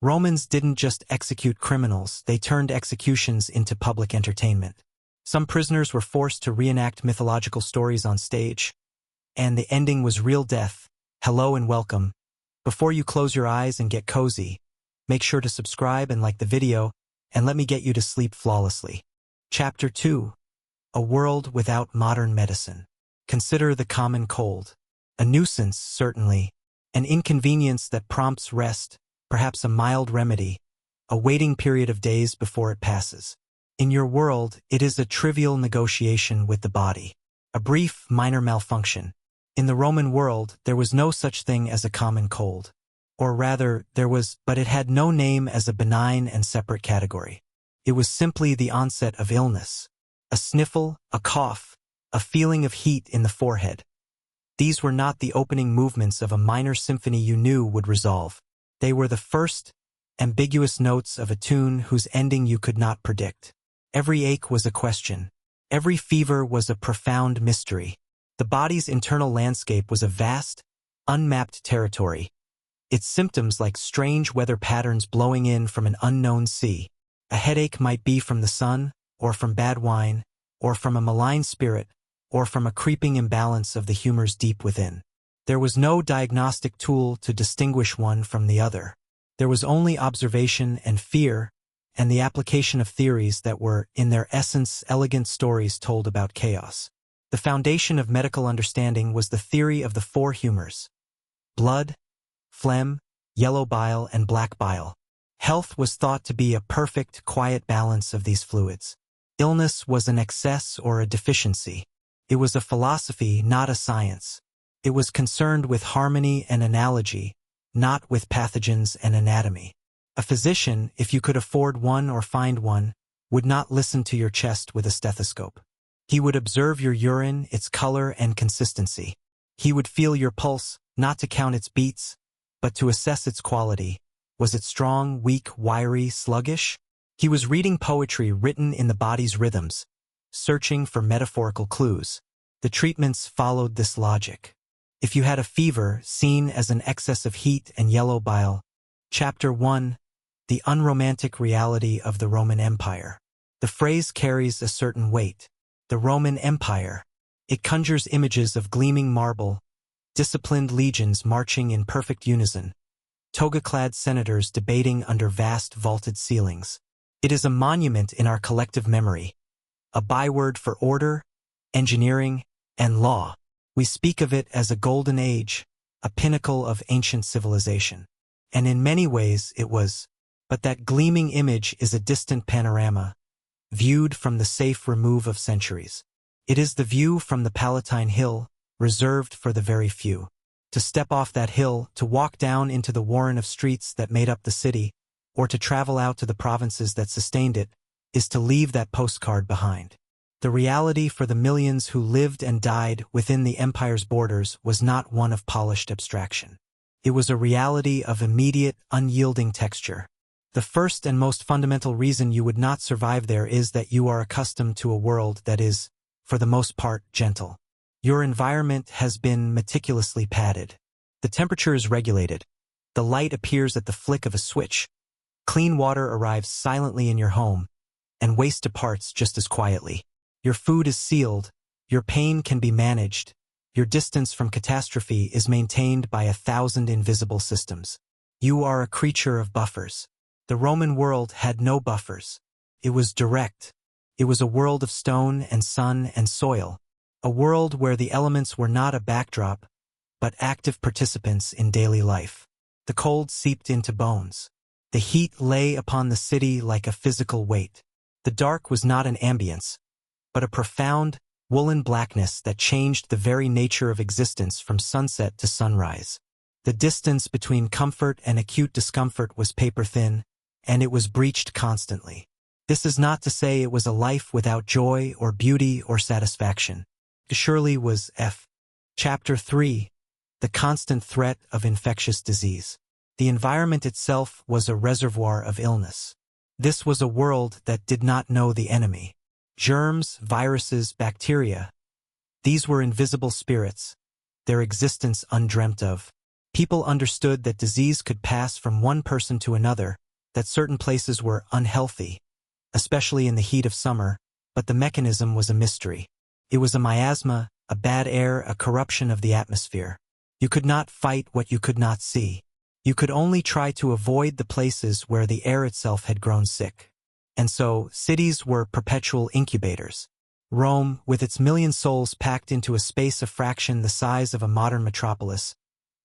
Romans didn't just execute criminals, they turned executions into public entertainment. Some prisoners were forced to reenact mythological stories on stage, and the ending was real death. Hello and welcome. Before you close your eyes and get cozy, make sure to subscribe and like the video, and let me get you to sleep flawlessly. Chapter 2. A world without modern medicine. Consider the common cold. A nuisance, certainly. An inconvenience that prompts rest, perhaps a mild remedy, a waiting period of days before it passes. In your world, it is a trivial negotiation with the body. A brief, minor malfunction. In the Roman world, there was no such thing as a common cold. Or rather, there was, but it had no name as a benign and separate category. It was simply the onset of illness. A sniffle, a cough, a feeling of heat in the forehead. These were not the opening movements of a minor symphony you knew would resolve. They were the first, ambiguous notes of a tune whose ending you could not predict. Every ache was a question. Every fever was a profound mystery. The body's internal landscape was a vast, unmapped territory. Its symptoms like strange weather patterns blowing in from an unknown sea. A headache might be from the sun, or from bad wine, or from a malign spirit, or from a creeping imbalance of the humors deep within. There was no diagnostic tool to distinguish one from the other. There was only observation and fear, and the application of theories that were, in their essence, elegant stories told about chaos. The foundation of medical understanding was the theory of the four humors: blood, phlegm, yellow bile, and black bile. Health was thought to be a perfect, quiet balance of these fluids. Illness was an excess or a deficiency. It was a philosophy, not a science. It was concerned with harmony and analogy, not with pathogens and anatomy. A physician, if you could afford one or find one, would not listen to your chest with a stethoscope. He would observe your urine, its color and consistency. He would feel your pulse, not to count its beats, but to assess its quality. Was it strong, weak, wiry, sluggish? He was reading poetry written in the body's rhythms, searching for metaphorical clues. The treatments followed this logic. If you had a fever, seen as an excess of heat and yellow bile. Chapter 1. The unromantic reality of the Roman Empire. The phrase carries a certain weight. The Roman Empire. It conjures images of gleaming marble, disciplined legions marching in perfect unison, toga-clad senators debating under vast vaulted ceilings. It is a monument in our collective memory, a byword for order, engineering, and law. We speak of it as a golden age, a pinnacle of ancient civilization. And in many ways it was. But that gleaming image is a distant panorama, viewed from the safe remove of centuries. It is the view from the Palatine Hill, reserved for the very few. To step off that hill, to walk down into the warren of streets that made up the city, or to travel out to the provinces that sustained it, is to leave that postcard behind. The reality for the millions who lived and died within the empire's borders was not one of polished abstraction. It was a reality of immediate, unyielding texture. The first and most fundamental reason you would not survive there is that you are accustomed to a world that is, for the most part, gentle. Your environment has been meticulously padded. The temperature is regulated. The light appears at the flick of a switch. Clean water arrives silently in your home, and waste departs just as quietly. Your food is sealed, your pain can be managed, your distance from catastrophe is maintained by 1,000 invisible systems. You are a creature of buffers. The Roman world had no buffers. It was direct. It was a world of stone and sun and soil, a world where the elements were not a backdrop, but active participants in daily life. The cold seeped into bones. The heat lay upon the city like a physical weight. The dark was not an ambience, but a profound, woolen blackness that changed the very nature of existence from sunset to sunrise. The distance between comfort and acute discomfort was paper-thin, and it was breached constantly. This is not to say it was a life without joy or beauty or satisfaction. It surely was. Chapter 3. The constant threat of infectious disease. The environment itself was a reservoir of illness. This was a world that did not know the enemy. Germs, viruses, bacteria. These were invisible spirits, their existence undreamt of. People understood that disease could pass from one person to another, that certain places were unhealthy, especially in the heat of summer, but the mechanism was a mystery. It was a miasma, a bad air, a corruption of the atmosphere. You could not fight what you could not see. You could only try to avoid the places where the air itself had grown sick. And so, cities were perpetual incubators. Rome, with its million souls packed into a space a fraction the size of a modern metropolis,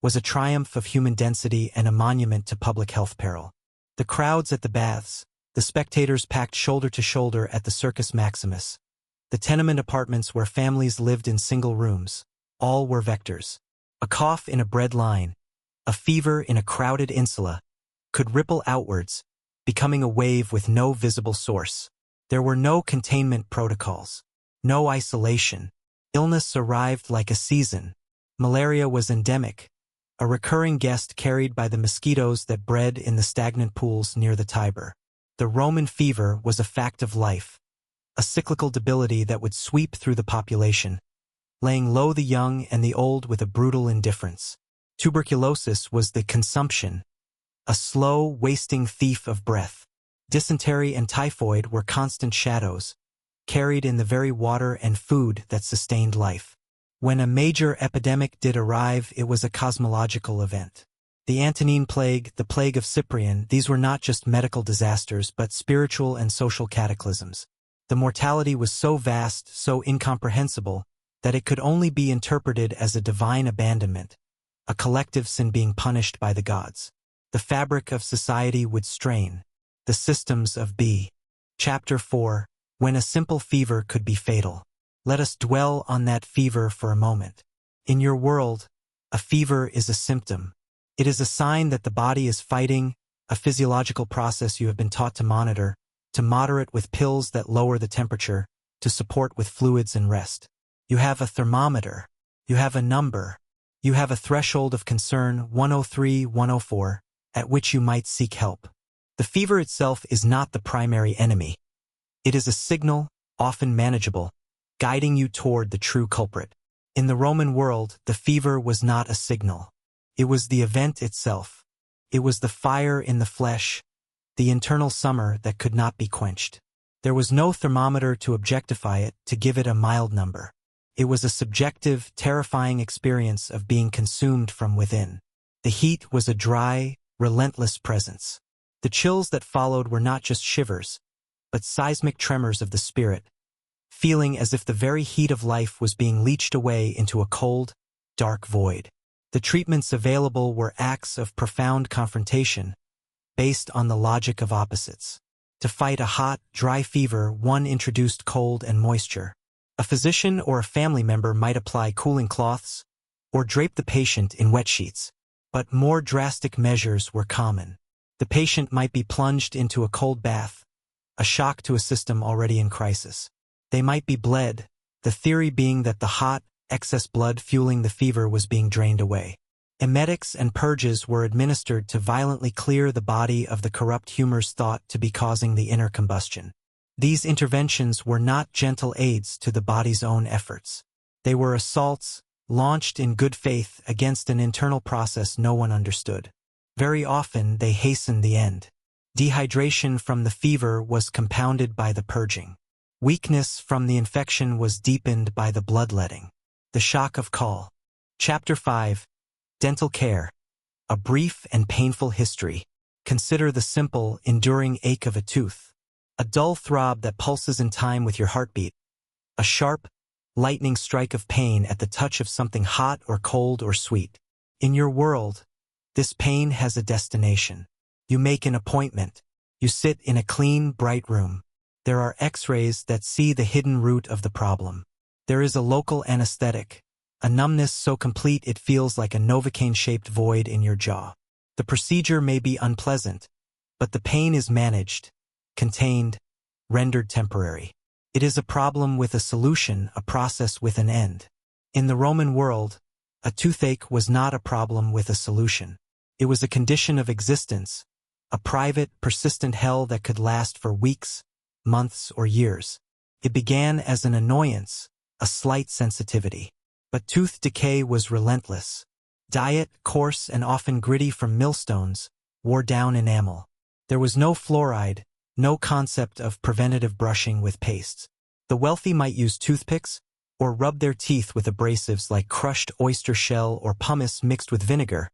was a triumph of human density and a monument to public health peril. The crowds at the baths, the spectators packed shoulder to shoulder at the Circus Maximus, the tenement apartments where families lived in single rooms, all were vectors. A cough in a bread line, a fever in a crowded insula, could ripple outwards, becoming a wave with no visible source. There were no containment protocols, no isolation. Illness arrived like a season. Malaria was endemic, a recurring guest carried by the mosquitoes that bred in the stagnant pools near the Tiber. The Roman fever was a fact of life, a cyclical debility that would sweep through the population, laying low the young and the old with a brutal indifference. Tuberculosis was the consumption, a slow, wasting thief of breath. Dysentery and typhoid were constant shadows, carried in the very water and food that sustained life. When a major epidemic did arrive, it was a cosmological event. The Antonine Plague, the Plague of Cyprian, these were not just medical disasters but spiritual and social cataclysms. The mortality was so vast, so incomprehensible, that it could only be interpreted as a divine abandonment, a collective sin being punished by the gods. The fabric of society would strain. The systems of B. Chapter 4. When a simple fever could be fatal. Let us dwell on that fever for a moment. In your world, a fever is a symptom. It is a sign that the body is fighting, a physiological process you have been taught to monitor, to moderate with pills that lower the temperature, to support with fluids and rest. You have a thermometer. You have a number. You have a threshold of concern, 103, 104, at which you might seek help. The fever itself is not the primary enemy. It is a signal, often manageable, guiding you toward the true culprit. In the Roman world, the fever was not a signal. It was the event itself. It was the fire in the flesh, the internal summer that could not be quenched. There was no thermometer to objectify it, to give it a mild number. It was a subjective, terrifying experience of being consumed from within. The heat was a dry, relentless presence. The chills that followed were not just shivers, but seismic tremors of the spirit, feeling as if the very heat of life was being leached away into a cold, dark void. The treatments available were acts of profound confrontation, based on the logic of opposites. To fight a hot, dry fever, one introduced cold and moisture. A physician or a family member might apply cooling cloths, or drape the patient in wet sheets. But more drastic measures were common. The patient might be plunged into a cold bath, a shock to a system already in crisis. They might be bled, the theory being that the hot, excess blood fueling the fever was being drained away. Emetics and purges were administered to violently clear the body of the corrupt humors thought to be causing the inner combustion. These interventions were not gentle aids to the body's own efforts. They were assaults, launched in good faith against an internal process no one understood. Very often they hastened the end. Dehydration from the fever was compounded by the purging. Weakness from the infection was deepened by the bloodletting. The shock of call. Chapter 5. Dental care. A brief and painful history. Consider the simple, enduring ache of a tooth. A dull throb that pulses in time with your heartbeat. A sharp, lightning strike of pain at the touch of something hot or cold or sweet. In your world, this pain has a destination. You make an appointment. You sit in a clean, bright room. There are X-rays that see the hidden root of the problem. There is a local anesthetic, a numbness so complete it feels like a Novocaine-shaped void in your jaw. The procedure may be unpleasant, but the pain is managed, contained, rendered temporary. It is a problem with a solution, a process with an end. In the Roman world, a toothache was not a problem with a solution. It was a condition of existence, a private, persistent hell that could last for weeks, months, or years. It began as an annoyance, a slight sensitivity. But tooth decay was relentless. Diet, coarse and often gritty from millstones, wore down enamel. There was no fluoride, no concept of preventative brushing with pastes. The wealthy might use toothpicks or rub their teeth with abrasives like crushed oyster shell or pumice mixed with vinegar,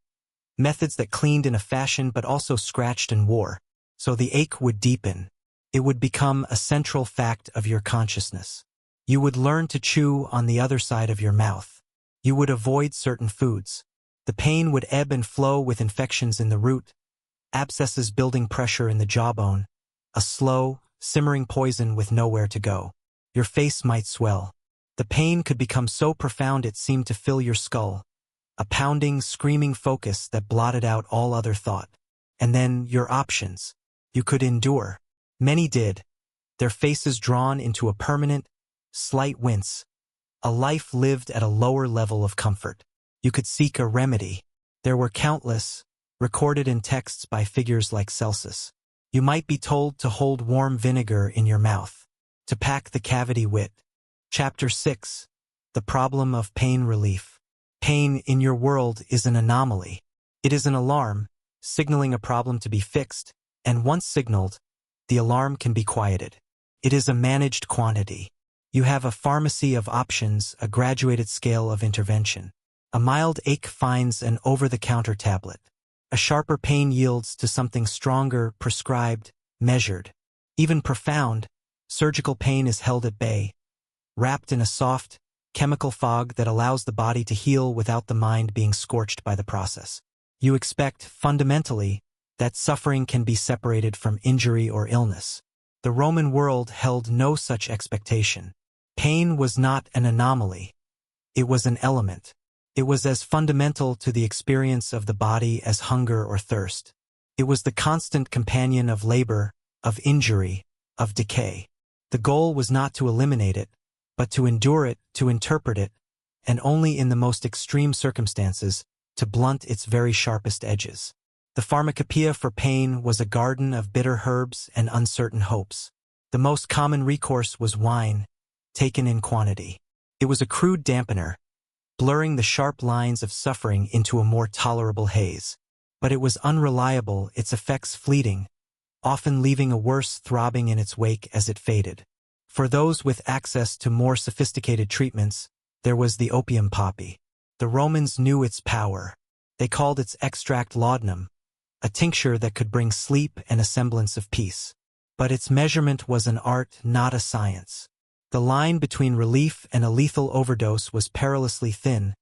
methods that cleaned in a fashion but also scratched and wore, so the ache would deepen. It would become a central fact of your consciousness. You would learn to chew on the other side of your mouth. You would avoid certain foods. The pain would ebb and flow with infections in the root, abscesses building pressure in the jawbone, a slow, simmering poison with nowhere to go. Your face might swell. The pain could become so profound it seemed to fill your skull, a pounding, screaming focus that blotted out all other thought. And then your options. You could endure. Many did, their faces drawn into a permanent, slight wince, a life lived at a lower level of comfort. You could seek a remedy. There were countless, recorded in texts by figures like Celsus. You might be told to hold warm vinegar in your mouth, to pack the cavity wit. Chapter 6. The Problem of Pain Relief. Pain in your world is an anomaly. It is an alarm, signaling a problem to be fixed, and once signaled, the alarm can be quieted. It is a managed quantity. You have a pharmacy of options, a graduated scale of intervention. A mild ache finds an over-the-counter tablet. A sharper pain yields to something stronger, prescribed, measured. Even profound, surgical pain is held at bay, wrapped in a soft, chemical fog that allows the body to heal without the mind being scorched by the process. You expect, fundamentally, that suffering can be separated from injury or illness. The Roman world held no such expectation. Pain was not an anomaly. It was an element. It was as fundamental to the experience of the body as hunger or thirst. It was the constant companion of labor, of injury, of decay. The goal was not to eliminate it, but to endure it, to interpret it, and only in the most extreme circumstances, to blunt its very sharpest edges. The pharmacopoeia for pain was a garden of bitter herbs and uncertain hopes. The most common recourse was wine, taken in quantity. It was a crude dampener, blurring the sharp lines of suffering into a more tolerable haze. But it was unreliable, its effects fleeting, often leaving a worse throbbing in its wake as it faded. For those with access to more sophisticated treatments, there was the opium poppy. The Romans knew its power. They called its extract laudanum, a tincture that could bring sleep and a semblance of peace. But its measurement was an art, not a science. The line between relief and a lethal overdose was perilously thin,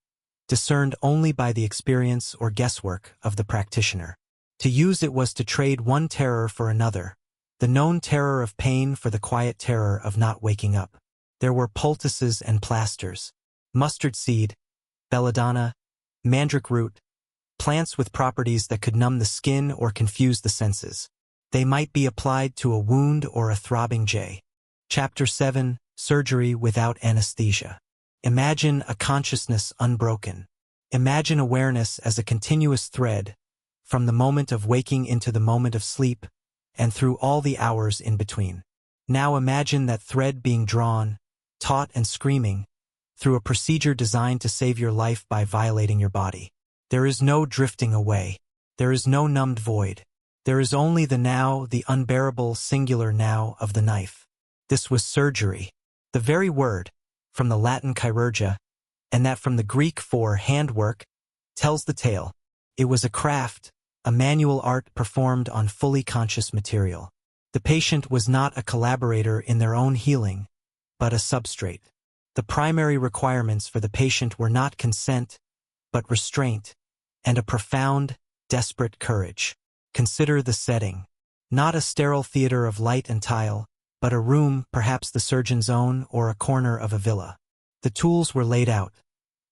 discerned only by the experience or guesswork of the practitioner. To use it was to trade one terror for another, the known terror of pain for the quiet terror of not waking up. There were poultices and plasters, mustard seed, belladonna, mandrake root, plants with properties that could numb the skin or confuse the senses. They might be applied to a wound or a throbbing jay. Chapter 7. Surgery without anesthesia. Imagine a consciousness unbroken. Imagine awareness as a continuous thread, from the moment of waking into the moment of sleep, and through all the hours in between. Now imagine that thread being drawn, taut and screaming, through a procedure designed to save your life by violating your body. There is no drifting away. There is no numbed void. There is only the now, the unbearable singular now of the knife. This was surgery. The very word, from the Latin chirurgia, and that from the Greek for handwork, tells the tale. It was a craft, a manual art performed on fully conscious material. The patient was not a collaborator in their own healing, but a substrate. The primary requirements for the patient were not consent, but restraint, and a profound, desperate courage. Consider the setting. Not a sterile theater of light and tile, but a room, perhaps the surgeon's own, or a corner of a villa. The tools were laid out.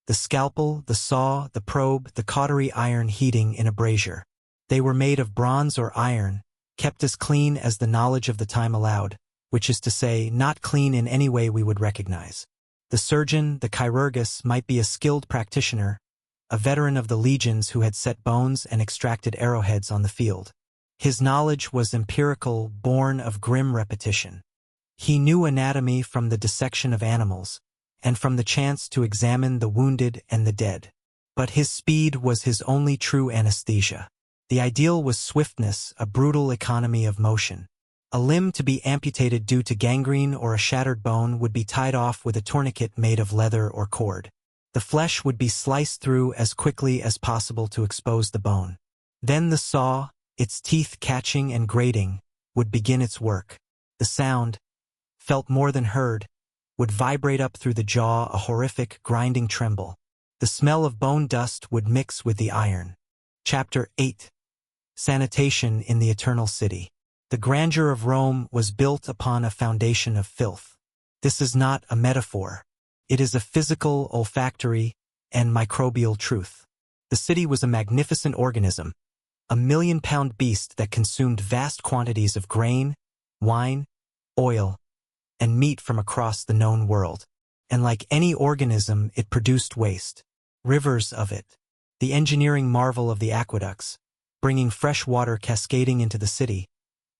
The scalpel, the saw, the probe, the cautery iron heating in a brazier. They were made of bronze or iron, kept as clean as the knowledge of the time allowed, which is to say, not clean in any way we would recognize. The surgeon, the chirurgus, might be a skilled practitioner, a veteran of the legions who had set bones and extracted arrowheads on the field. His knowledge was empirical, born of grim repetition. He knew anatomy from the dissection of animals, and from the chance to examine the wounded and the dead. But his speed was his only true anesthesia. The ideal was swiftness, a brutal economy of motion. A limb to be amputated due to gangrene or a shattered bone would be tied off with a tourniquet made of leather or cord. The flesh would be sliced through as quickly as possible to expose the bone. Then the saw, its teeth catching and grating, would begin its work. The sound, felt more than heard, would vibrate up through the jaw, a horrific, grinding tremble. The smell of bone dust would mix with the iron. Chapter 8. Sanitation in the Eternal City. The grandeur of Rome was built upon a foundation of filth. This is not a metaphor. It is a physical, olfactory, and microbial truth. The city was a magnificent organism, a million-pound beast that consumed vast quantities of grain, wine, oil, and meat from across the known world. And like any organism, it produced waste. Rivers of it. The engineering marvel of the aqueducts, bringing fresh water cascading into the city,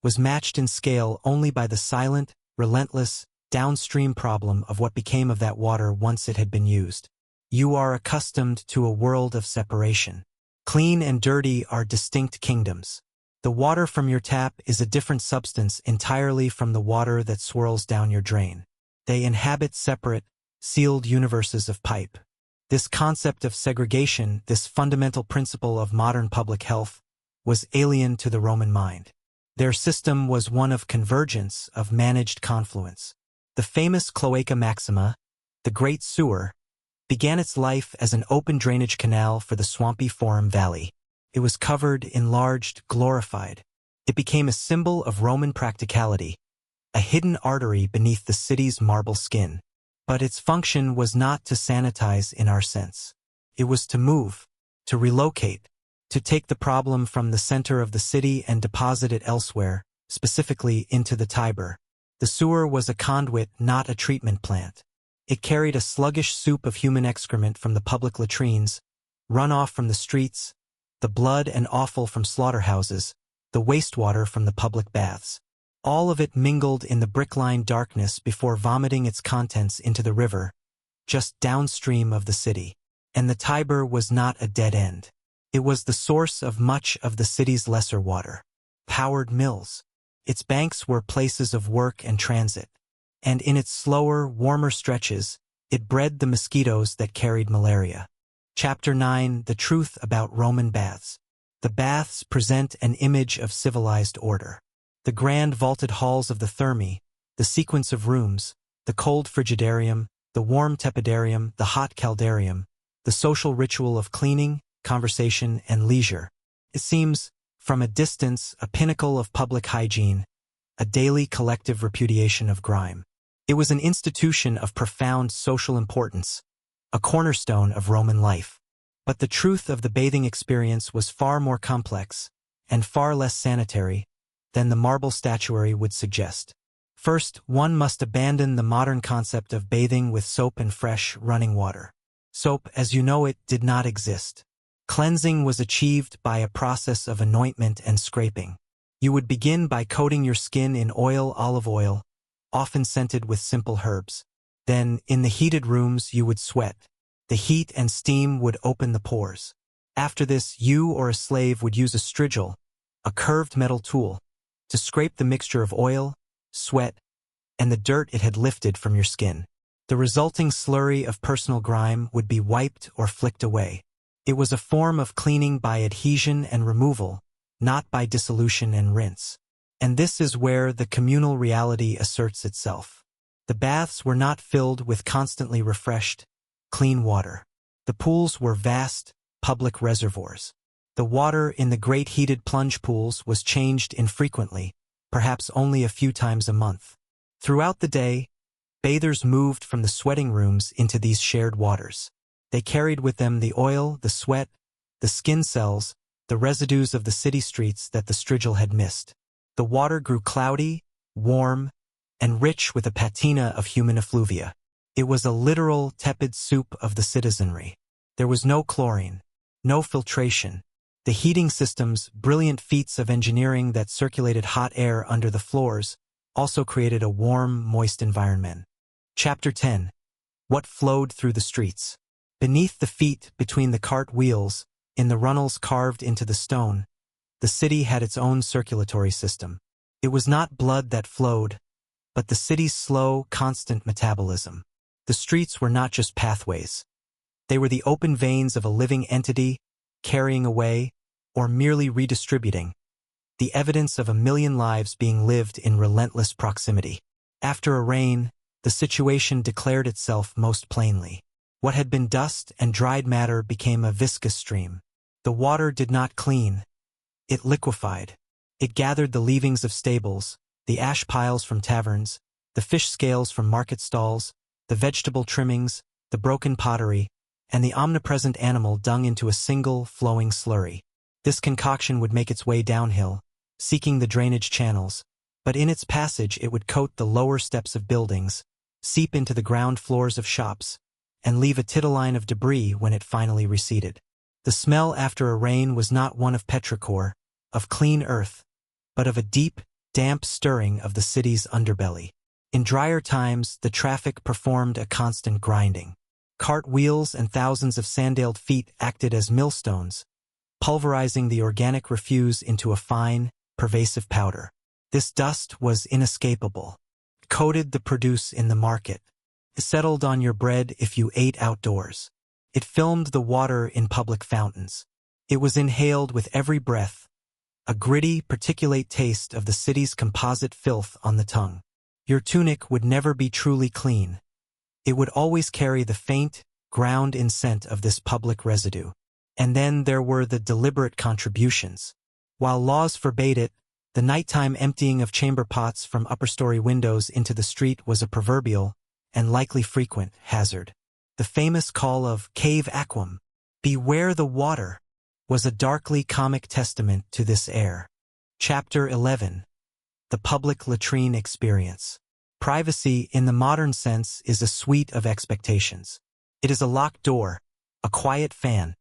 was matched in scale only by the silent, relentless, downstream problem of what became of that water once it had been used. You are accustomed to a world of separation. Clean and dirty are distinct kingdoms. The water from your tap is a different substance entirely from the water that swirls down your drain. They inhabit separate, sealed universes of pipe. This concept of segregation, this fundamental principle of modern public health, was alien to the Roman mind. Their system was one of convergence, of managed confluence. The famous Cloaca Maxima, the Great Sewer, began its life as an open drainage canal for the swampy Forum Valley. It was covered, enlarged, glorified. It became a symbol of Roman practicality, a hidden artery beneath the city's marble skin. But its function was not to sanitize in our sense. It was to move, to relocate, to take the problem from the center of the city and deposit it elsewhere, specifically into the Tiber. The sewer was a conduit, not a treatment plant. It carried a sluggish soup of human excrement from the public latrines, runoff from the streets, the blood and offal from slaughterhouses, the wastewater from the public baths. All of it mingled in the brick-lined darkness before vomiting its contents into the river, just downstream of the city. And the Tiber was not a dead end. It was the source of much of the city's lesser water. Powered mills. Its banks were places of work and transit. And in its slower, warmer stretches, it bred the mosquitoes that carried malaria. Chapter 9. The Truth About Roman Baths. The baths present an image of civilized order. The grand vaulted halls of the Thermae, the sequence of rooms, the cold frigidarium, the warm tepidarium, the hot caldarium, the social ritual of cleaning, conversation, and leisure. It seems, from a distance, a pinnacle of public hygiene, a daily collective repudiation of grime. It was an institution of profound social importance, a cornerstone of Roman life. But the truth of the bathing experience was far more complex, and far less sanitary, than the marble statuary would suggest. First, one must abandon the modern concept of bathing with soap and fresh, running water. Soap, as you know it, did not exist. Cleansing was achieved by a process of anointment and scraping. You would begin by coating your skin in olive oil, often scented with simple herbs. Then, in the heated rooms, you would sweat. The heat and steam would open the pores. After this, you or a slave would use a strigil, a curved metal tool, to scrape the mixture of oil, sweat, and the dirt it had lifted from your skin. The resulting slurry of personal grime would be wiped or flicked away. It was a form of cleaning by adhesion and removal, not by dissolution and rinse. And this is where the communal reality asserts itself. The baths were not filled with constantly refreshed, clean water. The pools were vast, public reservoirs. The water in the great heated plunge pools was changed infrequently, perhaps only a few times a month. Throughout the day, bathers moved from the sweating rooms into these shared waters. They carried with them the oil, the sweat, the skin cells, the residues of the city streets that the strigil had missed. The water grew cloudy, warm, and rich with a patina of human effluvia. It was a literal tepid soup of the citizenry. There was no chlorine, no filtration. The heating systems, brilliant feats of engineering that circulated hot air under the floors, also created a warm, moist environment. Chapter 10. What flowed through the streets. Beneath the feet, between the cart wheels, in the runnels carved into the stone, the city had its own circulatory system. It was not blood that flowed, but the city's slow, constant metabolism. The streets were not just pathways. They were the open veins of a living entity, carrying away, or merely redistributing, the evidence of a million lives being lived in relentless proximity. After a rain, the situation declared itself most plainly. What had been dust and dried matter became a viscous stream. The water did not clean. It liquefied. It gathered the leavings of stables, the ash piles from taverns, the fish scales from market stalls, the vegetable trimmings, the broken pottery, and the omnipresent animal dung into a single, flowing slurry. This concoction would make its way downhill, seeking the drainage channels, but in its passage it would coat the lower steps of buildings, seep into the ground floors of shops, and leave a tittle-line of debris when it finally receded. The smell after a rain was not one of petrichor, of clean earth, but of a deep, damp stirring of the city's underbelly. In drier times, the traffic performed a constant grinding. Cart wheels and thousands of sandaled feet acted as millstones, pulverizing the organic refuse into a fine, pervasive powder. This dust was inescapable. It coated the produce in the market. It settled on your bread if you ate outdoors. It filmed the water in public fountains. It was inhaled with every breath, a gritty, particulate taste of the city's composite filth on the tongue. Your tunic would never be truly clean. It would always carry the faint, ground-in scent of this public residue. And then there were the deliberate contributions. While laws forbade it, the nighttime emptying of chamber pots from upper-story windows into the street was a proverbial, and likely frequent, hazard. The famous call of cave aquam, beware the water, was a darkly comic testament to this air. Chapter 11. The Public Latrine Experience. Privacy, in the modern sense, is a suite of expectations. It is a locked door, a quiet fan,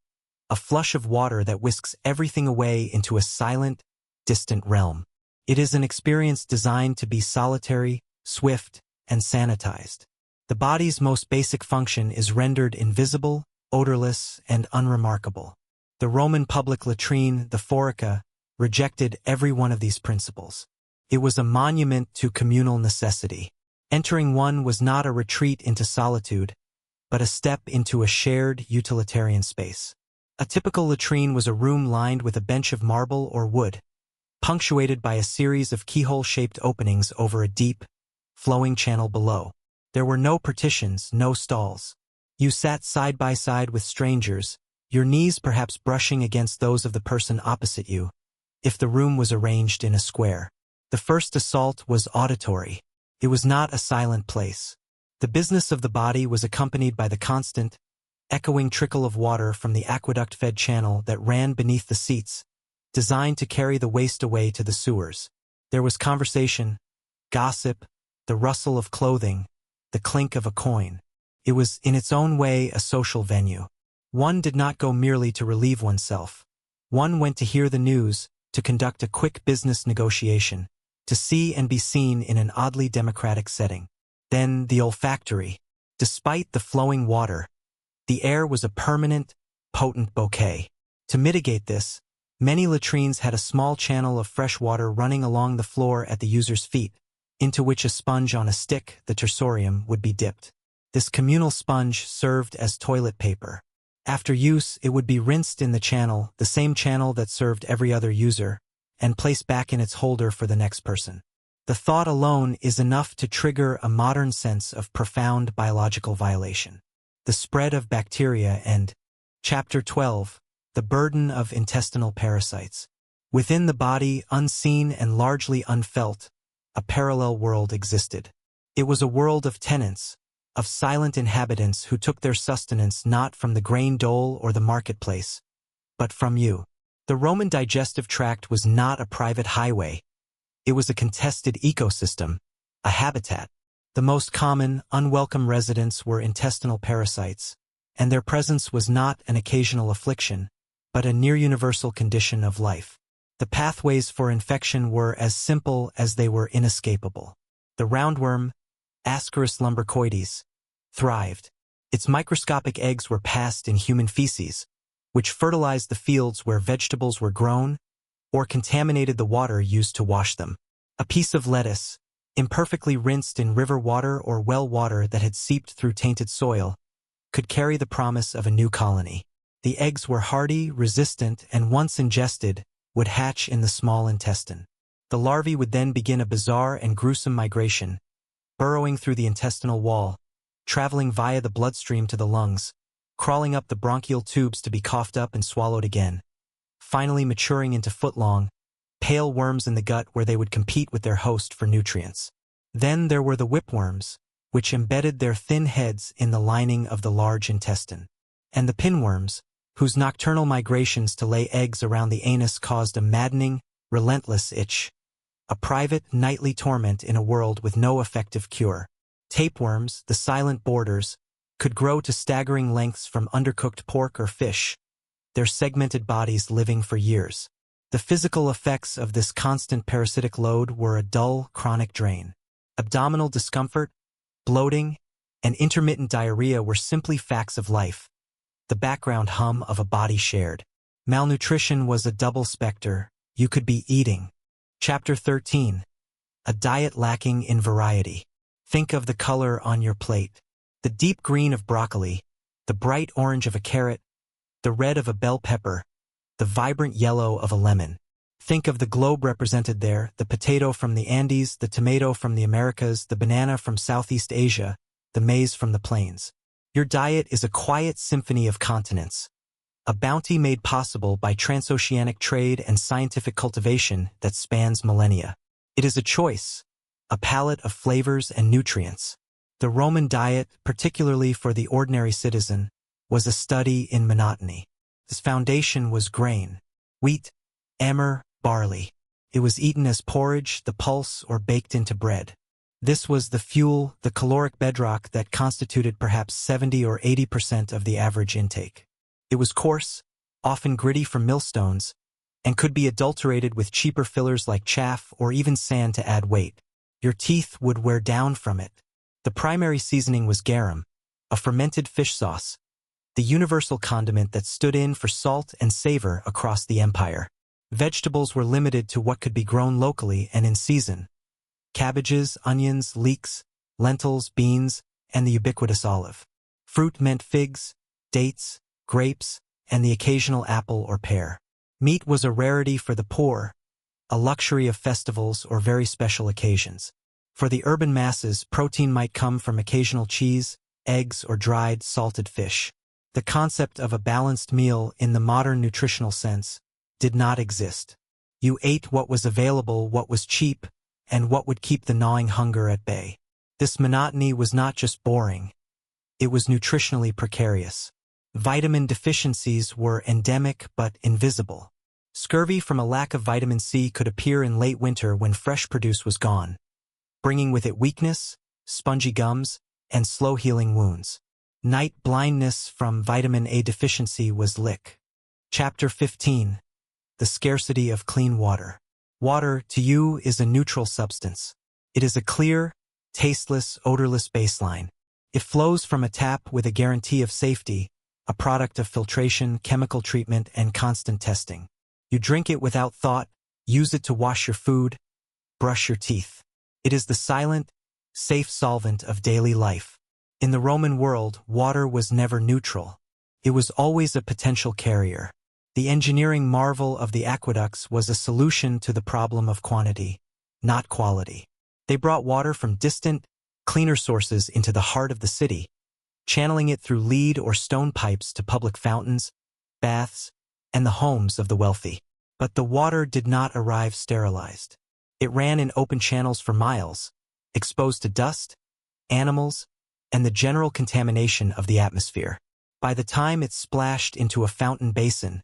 a flush of water that whisks everything away into a silent, distant realm. It is an experience designed to be solitary, swift, and sanitized. The body's most basic function is rendered invisible, odorless, and unremarkable. The Roman public latrine, the Forica, rejected every one of these principles. It was a monument to communal necessity. Entering one was not a retreat into solitude, but a step into a shared utilitarian space. A typical latrine was a room lined with a bench of marble or wood, punctuated by a series of keyhole-shaped openings over a deep, flowing channel below. There were no partitions, no stalls. You sat side by side with strangers, your knees perhaps brushing against those of the person opposite you, if the room was arranged in a square. The first assault was auditory. It was not a silent place. The business of the body was accompanied by the constant, echoing trickle of water from the aqueduct-fed channel that ran beneath the seats, designed to carry the waste away to the sewers. There was conversation, gossip, the rustle of clothing, the clink of a coin. It was, in its own way, a social venue. One did not go merely to relieve oneself. One went to hear the news, to conduct a quick business negotiation, to see and be seen in an oddly democratic setting. Then the olfactory. Despite the flowing water, the air was a permanent, potent bouquet. To mitigate this, many latrines had a small channel of fresh water running along the floor at the user's feet, into which a sponge on a stick, the tersorium, would be dipped. This communal sponge served as toilet paper. After use, it would be rinsed in the channel, the same channel that served every other user, and placed back in its holder for the next person. The thought alone is enough to trigger a modern sense of profound biological violation. The spread of bacteria and, Chapter 12, the burden of intestinal parasites. Within the body, unseen and largely unfelt, a parallel world existed. It was a world of tenants, of silent inhabitants who took their sustenance not from the grain dole or the marketplace, but from you. The Roman digestive tract was not a private highway. It was a contested ecosystem, a habitat. The most common, unwelcome residents were intestinal parasites, and their presence was not an occasional affliction, but a near-universal condition of life. The pathways for infection were as simple as they were inescapable. The roundworm, Ascaris lumbricoides, thrived. Its microscopic eggs were passed in human feces, which fertilized the fields where vegetables were grown or contaminated the water used to wash them. A piece of lettuce, imperfectly rinsed in river water or well water that had seeped through tainted soil, could carry the promise of a new colony. The eggs were hardy, resistant, and once ingested, would hatch in the small intestine. The larvae would then begin a bizarre and gruesome migration, burrowing through the intestinal wall, traveling via the bloodstream to the lungs, crawling up the bronchial tubes to be coughed up and swallowed again, finally maturing into foot-long, pale worms in the gut where they would compete with their host for nutrients. Then there were the whipworms, which embedded their thin heads in the lining of the large intestine, and the pinworms, whose nocturnal migrations to lay eggs around the anus caused a maddening, relentless itch, a private, nightly torment in a world with no effective cure. Tapeworms, the silent boarders, could grow to staggering lengths from undercooked pork or fish, their segmented bodies living for years. The physical effects of this constant parasitic load were a dull, chronic drain. Abdominal discomfort, bloating, and intermittent diarrhea were simply facts of life, the background hum of a body shared. Malnutrition was a double specter. You could be eating. Chapter 13. A diet lacking in variety. Think of the color on your plate. The deep green of broccoli, the bright orange of a carrot, the red of a bell pepper, the vibrant yellow of a lemon. Think of the globe represented there, the potato from the Andes, the tomato from the Americas, the banana from Southeast Asia, the maize from the plains. Your diet is a quiet symphony of continents, a bounty made possible by transoceanic trade and scientific cultivation that spans millennia. It is a choice, a palette of flavors and nutrients. The Roman diet, particularly for the ordinary citizen, was a study in monotony. Its foundation was grain, wheat, emmer, barley. It was eaten as porridge, the pulse, or baked into bread. This was the fuel, the caloric bedrock that constituted perhaps 70 or 80% of the average intake. It was coarse, often gritty from millstones, and could be adulterated with cheaper fillers like chaff or even sand to add weight. Your teeth would wear down from it. The primary seasoning was garum, a fermented fish sauce, the universal condiment that stood in for salt and savor across the empire. Vegetables were limited to what could be grown locally and in season: cabbages, onions, leeks, lentils, beans, and the ubiquitous olive. Fruit meant figs, dates, grapes, and the occasional apple or pear. Meat was a rarity for the poor, a luxury of festivals or very special occasions. For the urban masses, protein might come from occasional cheese, eggs, or dried, salted fish. The concept of a balanced meal in the modern nutritional sense did not exist. You ate what was available, what was cheap, and what would keep the gnawing hunger at bay. This monotony was not just boring. It was nutritionally precarious. Vitamin deficiencies were endemic but invisible. Scurvy from a lack of vitamin C could appear in late winter when fresh produce was gone, bringing with it weakness, spongy gums, and slow-healing wounds. Night blindness from vitamin A deficiency was lick. Chapter 15. The scarcity of clean water. Water, to you, is a neutral substance. It is a clear, tasteless, odorless baseline. It flows from a tap with a guarantee of safety, a product of filtration, chemical treatment, and constant testing. You drink it without thought, use it to wash your food, brush your teeth. It is the silent, safe solvent of daily life. In the Roman world, water was never neutral. It was always a potential carrier. The engineering marvel of the aqueducts was a solution to the problem of quantity, not quality. They brought water from distant, cleaner sources into the heart of the city, channeling it through lead or stone pipes to public fountains, baths, and the homes of the wealthy. But the water did not arrive sterilized. It ran in open channels for miles, exposed to dust, animals, and the general contamination of the atmosphere. By the time it splashed into a fountain basin,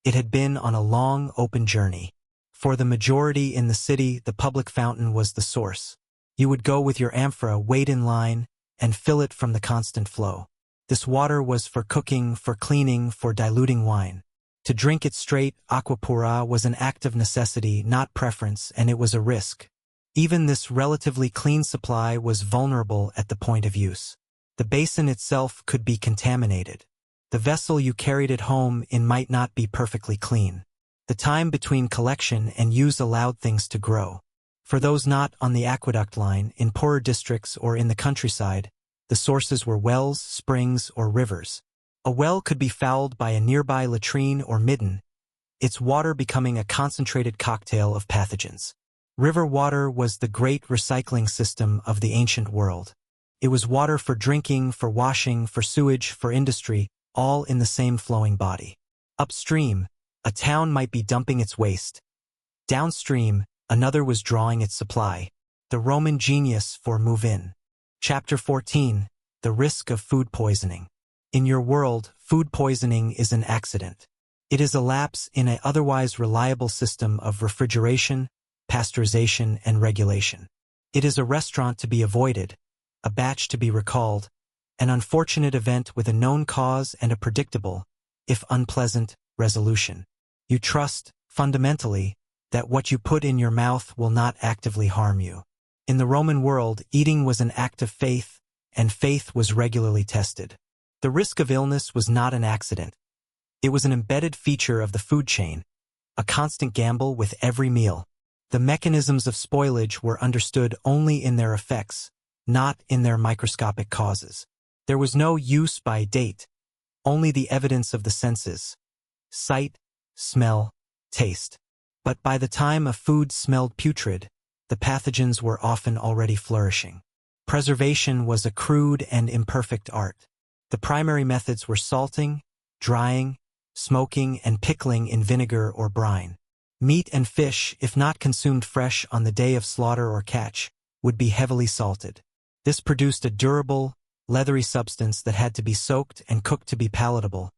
it had been on a long, open journey. For the majority in the city, the public fountain was the source. You would go with your amphora, wait in line, and fill it from the constant flow. This water was for cooking, for cleaning, for diluting wine. To drink it straight, aqua pura, was an act of necessity, not preference, and it was a risk. Even this relatively clean supply was vulnerable at the point of use. The basin itself could be contaminated. The vessel you carried it home in might not be perfectly clean. The time between collection and use allowed things to grow. For those not on the aqueduct line, in poorer districts or in the countryside, the sources were wells, springs, or rivers. A well could be fouled by a nearby latrine or midden, its water becoming a concentrated cocktail of pathogens. River water was the great recycling system of the ancient world. It was water for drinking, for washing, for sewage, for industry, all in the same flowing body. Upstream, a town might be dumping its waste. Downstream, another was drawing its supply. The Roman genius for move-in. Chapter 14. The risk of food poisoning. In your world, food poisoning is an accident. It is a lapse in an otherwise reliable system of refrigeration, pasteurization, and regulation. It is a restaurant to be avoided, a batch to be recalled, an unfortunate event with a known cause and a predictable, if unpleasant, resolution. You trust, fundamentally, that what you put in your mouth will not actively harm you. In the Roman world, eating was an act of faith, and faith was regularly tested. The risk of illness was not an accident. It was an embedded feature of the food chain, a constant gamble with every meal. The mechanisms of spoilage were understood only in their effects, not in their microscopic causes. There was no use by date, only the evidence of the senses: sight, smell, taste. But by the time a food smelled putrid, the pathogens were often already flourishing. Preservation was a crude and imperfect art. The primary methods were salting, drying, smoking, and pickling in vinegar or brine. Meat and fish, if not consumed fresh on the day of slaughter or catch, would be heavily salted. This produced a durable, leathery substance that had to be soaked and cooked to be palatable.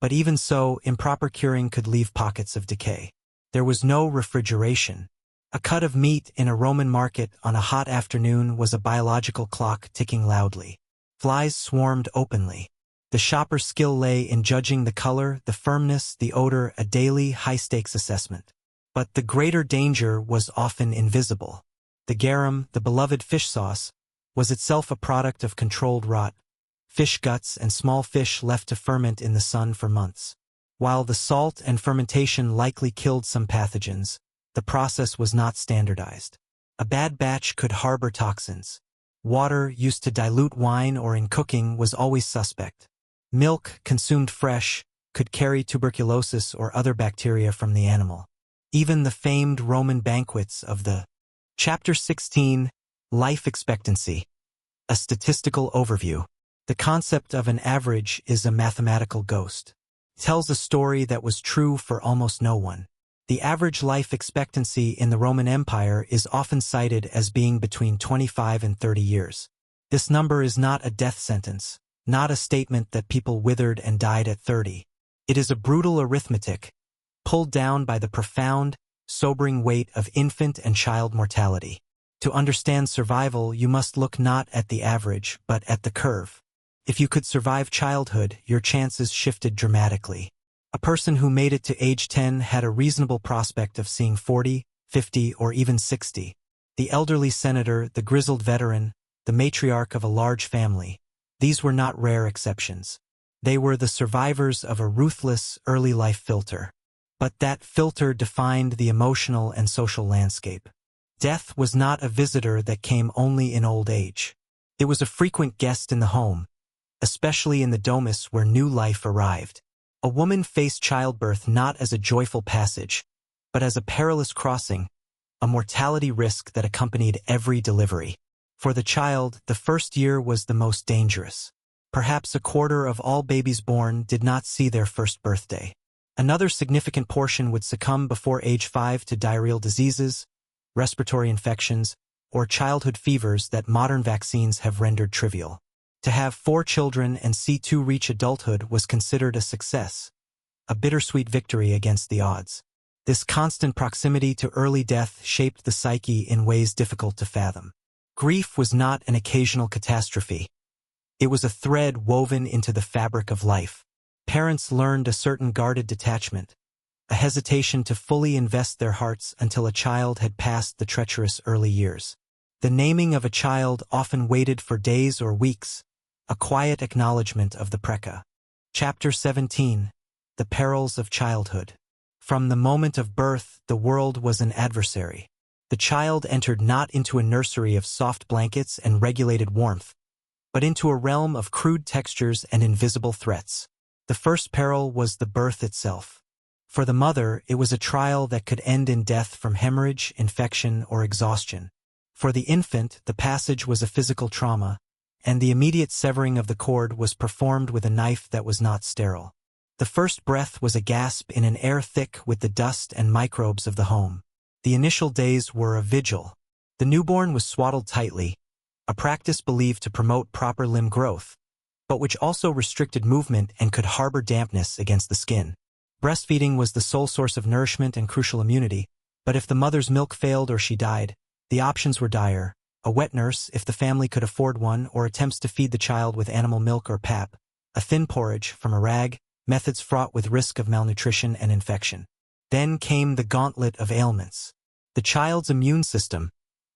But even so, improper curing could leave pockets of decay. There was no refrigeration. A cut of meat in a Roman market on a hot afternoon was a biological clock ticking loudly. Flies swarmed openly. The shopper's skill lay in judging the color, the firmness, the odor, a daily, high-stakes assessment. But the greater danger was often invisible. The garum, the beloved fish sauce, was itself a product of controlled rot, fish guts and small fish left to ferment in the sun for months. While the salt and fermentation likely killed some pathogens, the process was not standardized. A bad batch could harbor toxins. Water used to dilute wine or in cooking was always suspect. Milk, consumed fresh, could carry tuberculosis or other bacteria from the animal. Even the famed Roman banquets of the Chapter 16, Life Expectancy. A statistical overview. The concept of an average is a mathematical ghost. It tells a story that was true for almost no one. The average life expectancy in the Roman Empire is often cited as being between 25 and 30 years. This number is not a death sentence, not a statement that people withered and died at 30. It is a brutal arithmetic, pulled down by the profound, sobering weight of infant and child mortality. To understand survival, you must look not at the average, but at the curve. If you could survive childhood, your chances shifted dramatically. A person who made it to age 10 had a reasonable prospect of seeing 40, 50, or even 60. The elderly senator, the grizzled veteran, the matriarch of a large family. These were not rare exceptions. They were the survivors of a ruthless early life filter. But that filter defined the emotional and social landscape. Death was not a visitor that came only in old age. It was a frequent guest in the home, especially in the domus where new life arrived. A woman faced childbirth not as a joyful passage, but as a perilous crossing, a mortality risk that accompanied every delivery. For the child, the first year was the most dangerous. Perhaps a quarter of all babies born did not see their first birthday. Another significant portion would succumb before age 5 to diarrheal diseases, respiratory infections, or childhood fevers that modern vaccines have rendered trivial. To have 4 children and see 2 reach adulthood was considered a success, a bittersweet victory against the odds. This constant proximity to early death shaped the psyche in ways difficult to fathom. Grief was not an occasional catastrophe. It was a thread woven into the fabric of life. Parents learned a certain guarded detachment, a hesitation to fully invest their hearts until a child had passed the treacherous early years. The naming of a child often waited for days or weeks, a quiet acknowledgement of the Prekka. Chapter 17. The Perils of Childhood. From the moment of birth, the world was an adversary. The child entered not into a nursery of soft blankets and regulated warmth, but into a realm of crude textures and invisible threats. The first peril was the birth itself. For the mother, it was a trial that could end in death from hemorrhage, infection, or exhaustion. For the infant, the passage was a physical trauma, and the immediate severing of the cord was performed with a knife that was not sterile. The first breath was a gasp in an air thick with the dust and microbes of the home. The initial days were a vigil. The newborn was swaddled tightly, a practice believed to promote proper limb growth, but which also restricted movement and could harbor dampness against the skin. Breastfeeding was the sole source of nourishment and crucial immunity, but if the mother's milk failed or she died, the options were dire: a wet nurse, if the family could afford one, or attempts to feed the child with animal milk or pap, a thin porridge from a rag, methods fraught with risk of malnutrition and infection. Then came the gauntlet of ailments. The child's immune system,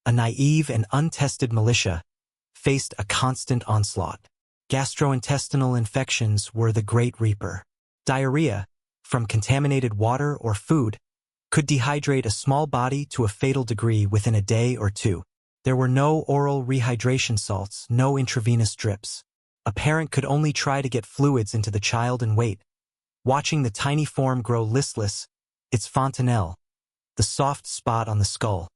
a naive and untested militia, faced a constant onslaught. Gastrointestinal infections were the great reaper. Diarrhea, from contaminated water or food, could dehydrate a small body to a fatal degree within a day or two. There were no oral rehydration salts, no intravenous drips. A parent could only try to get fluids into the child and wait, watching the tiny form grow listless, its fontanelle, the soft spot on the skull,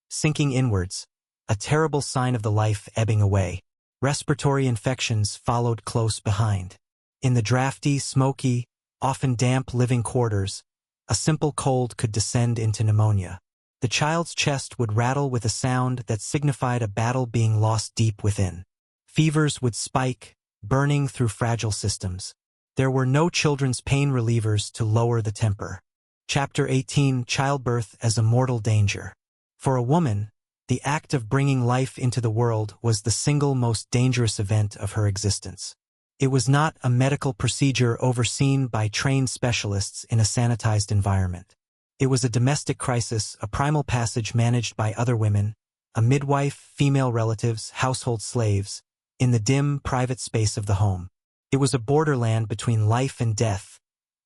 sinking inwards, a terrible sign of the life ebbing away. Respiratory infections followed close behind. In the drafty, smoky, often damp living quarters, a simple cold could descend into pneumonia. The child's chest would rattle with a sound that signified a battle being lost deep within. Fevers would spike, burning through fragile systems. There were no children's pain relievers to lower the temper. Chapter 18. Childbirth as a mortal danger. For a woman, the act of bringing life into the world was the single most dangerous event of her existence. It was not a medical procedure overseen by trained specialists in a sanitized environment. It was a domestic crisis, a primal passage managed by other women, a midwife, female relatives, household slaves, in the dim, private space of the home. It was a borderland between life and death,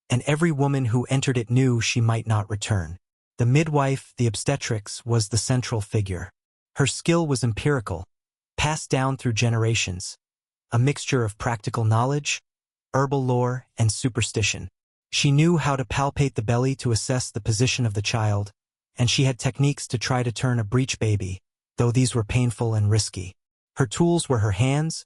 and every woman who entered it knew she might not return. The midwife, the obstetrix, was the central figure. Her skill was empirical, passed down through generations, a mixture of practical knowledge, herbal lore, and superstition. She knew how to palpate the belly to assess the position of the child, and she had techniques to try to turn a breech baby, though these were painful and risky. Her tools were her hands,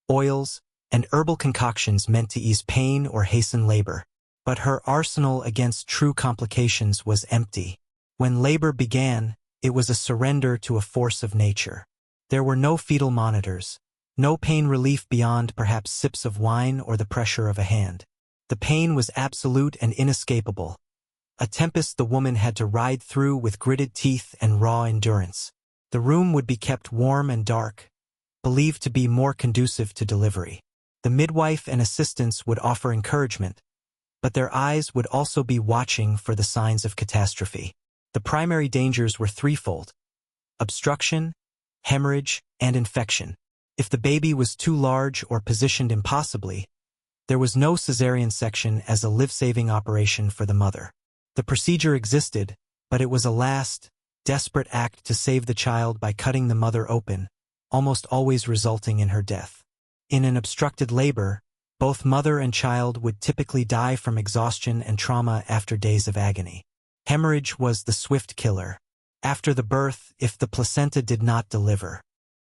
oils, and herbal concoctions meant to ease pain or hasten labor. But her arsenal against true complications was empty. When labor began, it was a surrender to a force of nature. There were no fetal monitors, no pain relief beyond perhaps sips of wine or the pressure of a hand. The pain was absolute and inescapable, a tempest the woman had to ride through with gritted teeth and raw endurance. The room would be kept warm and dark, believed to be more conducive to delivery. The midwife and assistants would offer encouragement, but their eyes would also be watching for the signs of catastrophe. The primary dangers were threefold: obstruction, hemorrhage, and infection. If the baby was too large or positioned impossibly, there was no cesarean section as a life-saving operation for the mother. The procedure existed, but it was a last, desperate act to save the child by cutting the mother open, almost always resulting in her death. In an obstructed labor, both mother and child would typically die from exhaustion and trauma after days of agony. Hemorrhage was the swift killer. After the birth, if the placenta did not deliver.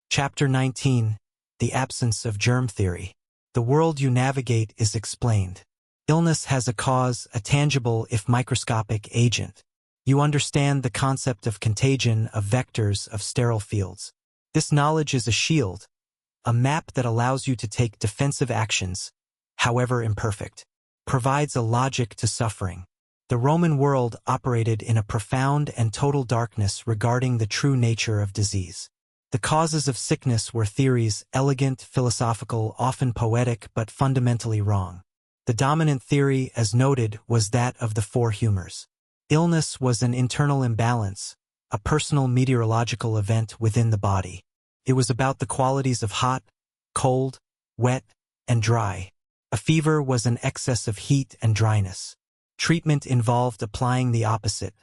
Chapter 19. The absence of germ theory. The world you navigate is explained. Illness has a cause, a tangible if microscopic agent. You understand the concept of contagion, of vectors, of sterile fields. This knowledge is a shield, a map that allows you to take defensive actions, however imperfect, provides a logic to suffering. The Roman world operated in a profound and total darkness regarding the true nature of disease. The causes of sickness were theories, elegant, philosophical, often poetic, but fundamentally wrong. The dominant theory, as noted, was that of the four humors. Illness was an internal imbalance, a personal meteorological event within the body. It was about the qualities of hot, cold, wet, and dry. A fever was an excess of heat and dryness. Treatment involved applying the opposite,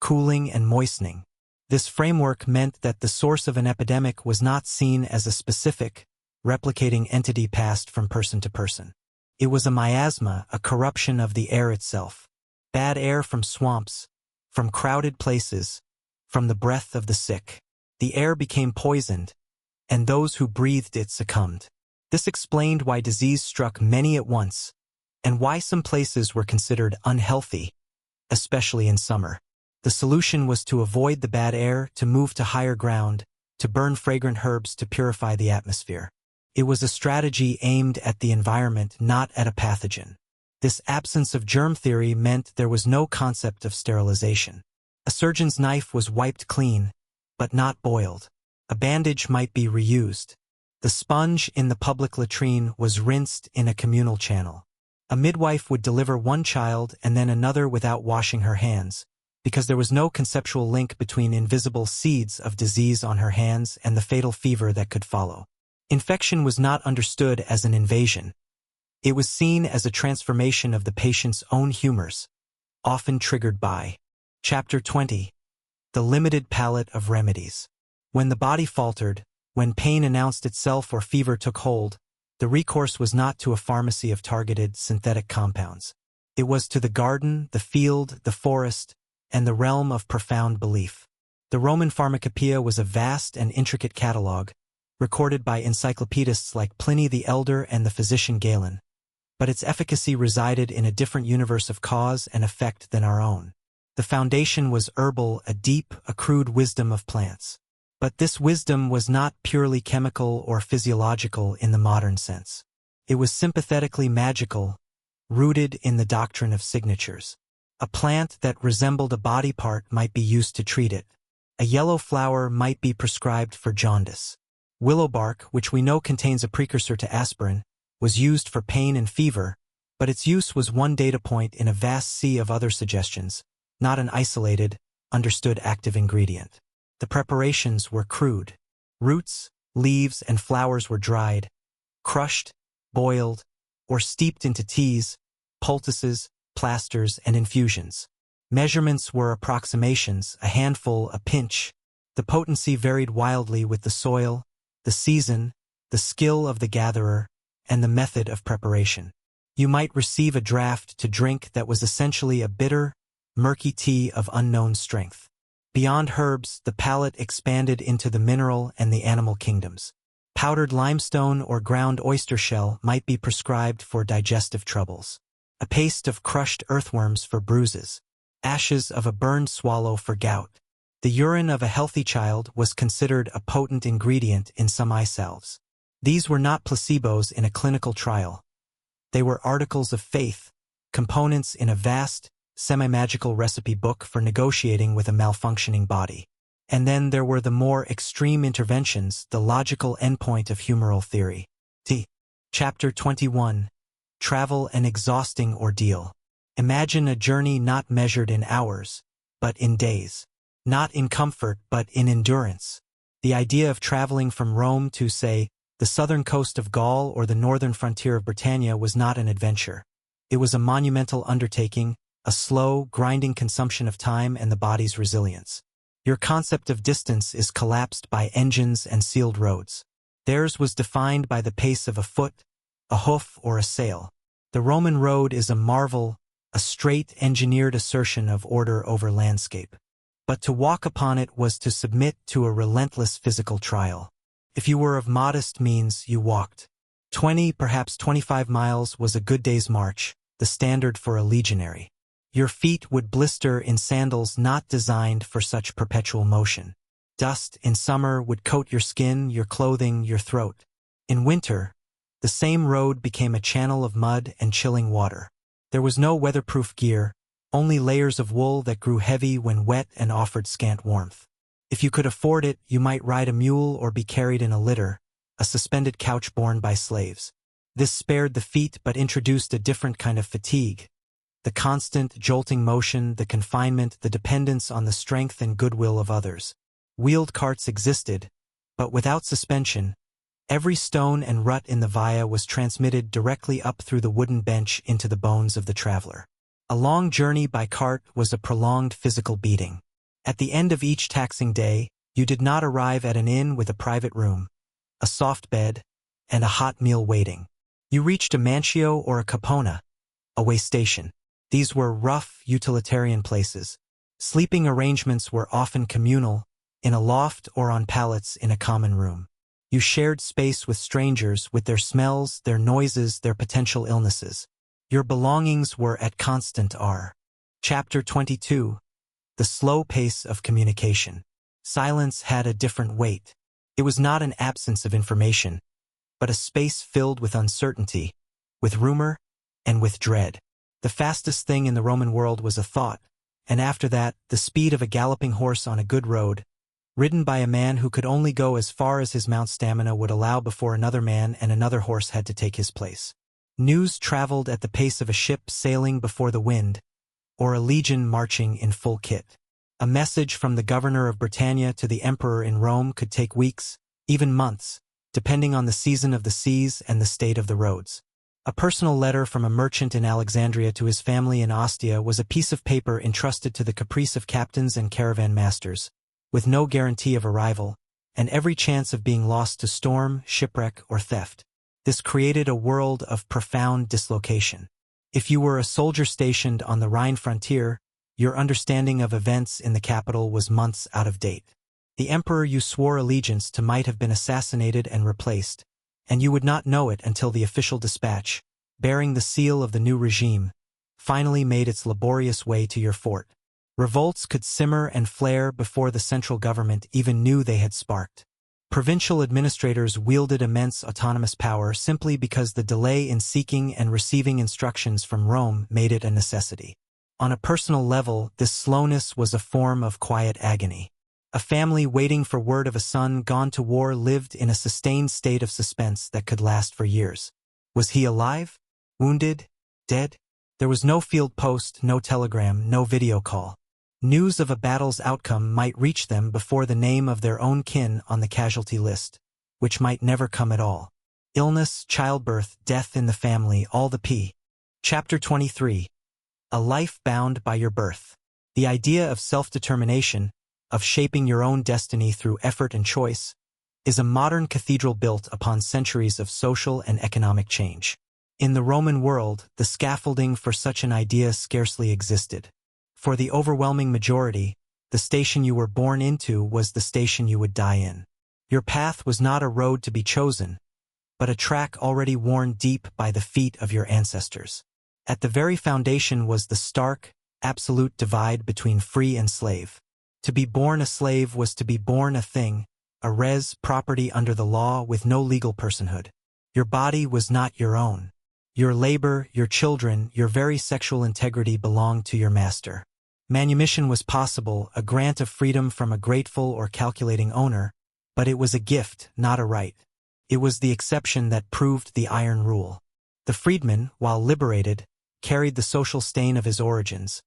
cooling and moistening. This framework meant that the source of an epidemic was not seen as a specific, replicating entity passed from person to person. It was a miasma, a corruption of the air itself. Bad air from swamps, from crowded places, from the breath of the sick. The air became poisoned, and those who breathed it succumbed. This explained why disease struck many at once, and why some places were considered unhealthy, especially in summer. The solution was to avoid the bad air, to move to higher ground, to burn fragrant herbs to purify the atmosphere. It was a strategy aimed at the environment, not at a pathogen. This absence of germ theory meant there was no concept of sterilization. A surgeon's knife was wiped clean, but not boiled. A bandage might be reused. The sponge in the public latrine was rinsed in a communal channel. A midwife would deliver one child and then another without washing her hands, because there was no conceptual link between invisible seeds of disease on her hands and the fatal fever that could follow. Infection was not understood as an invasion. It was seen as a transformation of the patient's own humors, often triggered by. Chapter 20. The limited palette of remedies. When the body faltered, when pain announced itself or fever took hold, the recourse was not to a pharmacy of targeted synthetic compounds. It was to the garden, the field, the forest, and the realm of profound belief. The Roman Pharmacopoeia was a vast and intricate catalogue, recorded by encyclopedists like Pliny the Elder and the physician Galen, but its efficacy resided in a different universe of cause and effect than our own. The foundation was herbal, a deep, accrued wisdom of plants. But this wisdom was not purely chemical or physiological in the modern sense. It was sympathetically magical, rooted in the doctrine of signatures. A plant that resembled a body part might be used to treat it. A yellow flower might be prescribed for jaundice. Willow bark, which we know contains a precursor to aspirin, was used for pain and fever, but its use was one data point in a vast sea of other suggestions, not an isolated, understood active ingredient. The preparations were crude. Roots, leaves, and flowers were dried, crushed, boiled, or steeped into teas, poultices, plasters, and infusions. Measurements were approximations, a handful, a pinch. The potency varied wildly with the soil, the season, the skill of the gatherer, and the method of preparation. You might receive a draught to drink that was essentially a bitter, murky tea of unknown strength. Beyond herbs, the palate expanded into the mineral and the animal kingdoms. Powdered limestone or ground oyster shell might be prescribed for digestive troubles. A paste of crushed earthworms for bruises. Ashes of a burned swallow for gout. The urine of a healthy child was considered a potent ingredient in some eye salves. These were not placebos in a clinical trial. They were articles of faith, components in a vast, semi-magical recipe book for negotiating with a malfunctioning body. And then there were the more extreme interventions, the logical endpoint of humoral theory. Chapter 21. Travel an exhausting ordeal. Imagine a journey not measured in hours, but in days. Not in comfort, but in endurance. The idea of traveling from Rome to, say, the southern coast of Gaul or the northern frontier of Britannia was not an adventure. It was a monumental undertaking, a slow, grinding consumption of time and the body's resilience. Your concept of distance is collapsed by engines and sealed roads. Theirs was defined by the pace of a foot, a hoof, or a sail. The Roman road is a marvel, a straight, engineered assertion of order over landscape. But to walk upon it was to submit to a relentless physical trial. If you were of modest means, you walked. 20, perhaps 25 miles was a good day's march, the standard for a legionary. Your feet would blister in sandals not designed for such perpetual motion. Dust in summer would coat your skin, your clothing, your throat. In winter, the same road became a channel of mud and chilling water. There was no weatherproof gear, only layers of wool that grew heavy when wet and offered scant warmth. If you could afford it, you might ride a mule or be carried in a litter, a suspended couch borne by slaves. This spared the feet but introduced a different kind of fatigue. The constant, jolting motion, the confinement, the dependence on the strength and goodwill of others. Wheeled carts existed, but without suspension, Every stone and rut in the via was transmitted directly up through the wooden bench into the bones of the traveler. A long journey by cart was a prolonged physical beating. At the end of each taxing day, you did not arrive at an inn with a private room, a soft bed, and a hot meal waiting. You reached a mancio or a capona, a way station. These were rough, utilitarian places. Sleeping arrangements were often communal, in a loft or on pallets in a common room. You shared space with strangers, with their smells, their noises, their potential illnesses. Your belongings were at constant R. Chapter 22. The slow pace of communication. Silence had a different weight. It was not an absence of information, but a space filled with uncertainty, with rumor, and with dread. The fastest thing in the Roman world was a thought, and after that, the speed of a galloping horse on a good road, ridden by a man who could only go as far as his mount's stamina would allow before another man and another horse had to take his place. News traveled at the pace of a ship sailing before the wind, or a legion marching in full kit. A message from the governor of Britannia to the emperor in Rome could take weeks, even months, depending on the season of the seas and the state of the roads. A personal letter from a merchant in Alexandria to his family in Ostia was a piece of paper entrusted to the caprice of captains and caravan masters, with no guarantee of arrival, and every chance of being lost to storm, shipwreck, or theft. This created a world of profound dislocation. If you were a soldier stationed on the Rhine frontier, your understanding of events in the capital was months out of date. The emperor you swore allegiance to might have been assassinated and replaced, and you would not know it until the official dispatch, bearing the seal of the new regime, finally made its laborious way to your fort. Revolts could simmer and flare before the central government even knew they had sparked. Provincial administrators wielded immense autonomous power simply because the delay in seeking and receiving instructions from Rome made it a necessity. On a personal level, this slowness was a form of quiet agony. A family waiting for word of a son gone to war lived in a sustained state of suspense that could last for years. Was he alive? Wounded? Dead? There was no field post, no telegram, no video call. News of a battle's outcome might reach them before the name of their own kin on the casualty list, which might never come at all. Illness, childbirth, death in the family, all the P. Chapter 23. A life bound by your birth. The idea of self-determination, of shaping your own destiny through effort and choice, is a modern cathedral built upon centuries of social and economic change. In the Roman world, the scaffolding for such an idea scarcely existed. For the overwhelming majority, the station you were born into was the station you would die in. Your path was not a road to be chosen, but a track already worn deep by the feet of your ancestors. At the very foundation was the stark, absolute divide between free and slave. To be born a slave was to be born a thing, a res property under the law with no legal personhood. Your body was not your own. Your labor, your children, your very sexual integrity belonged to your master. Manumission was possible, a grant of freedom from a grateful or calculating owner, but it was a gift, not a right. It was the exception that proved the iron rule. The freedman, while liberated, carried the social stain of his origins,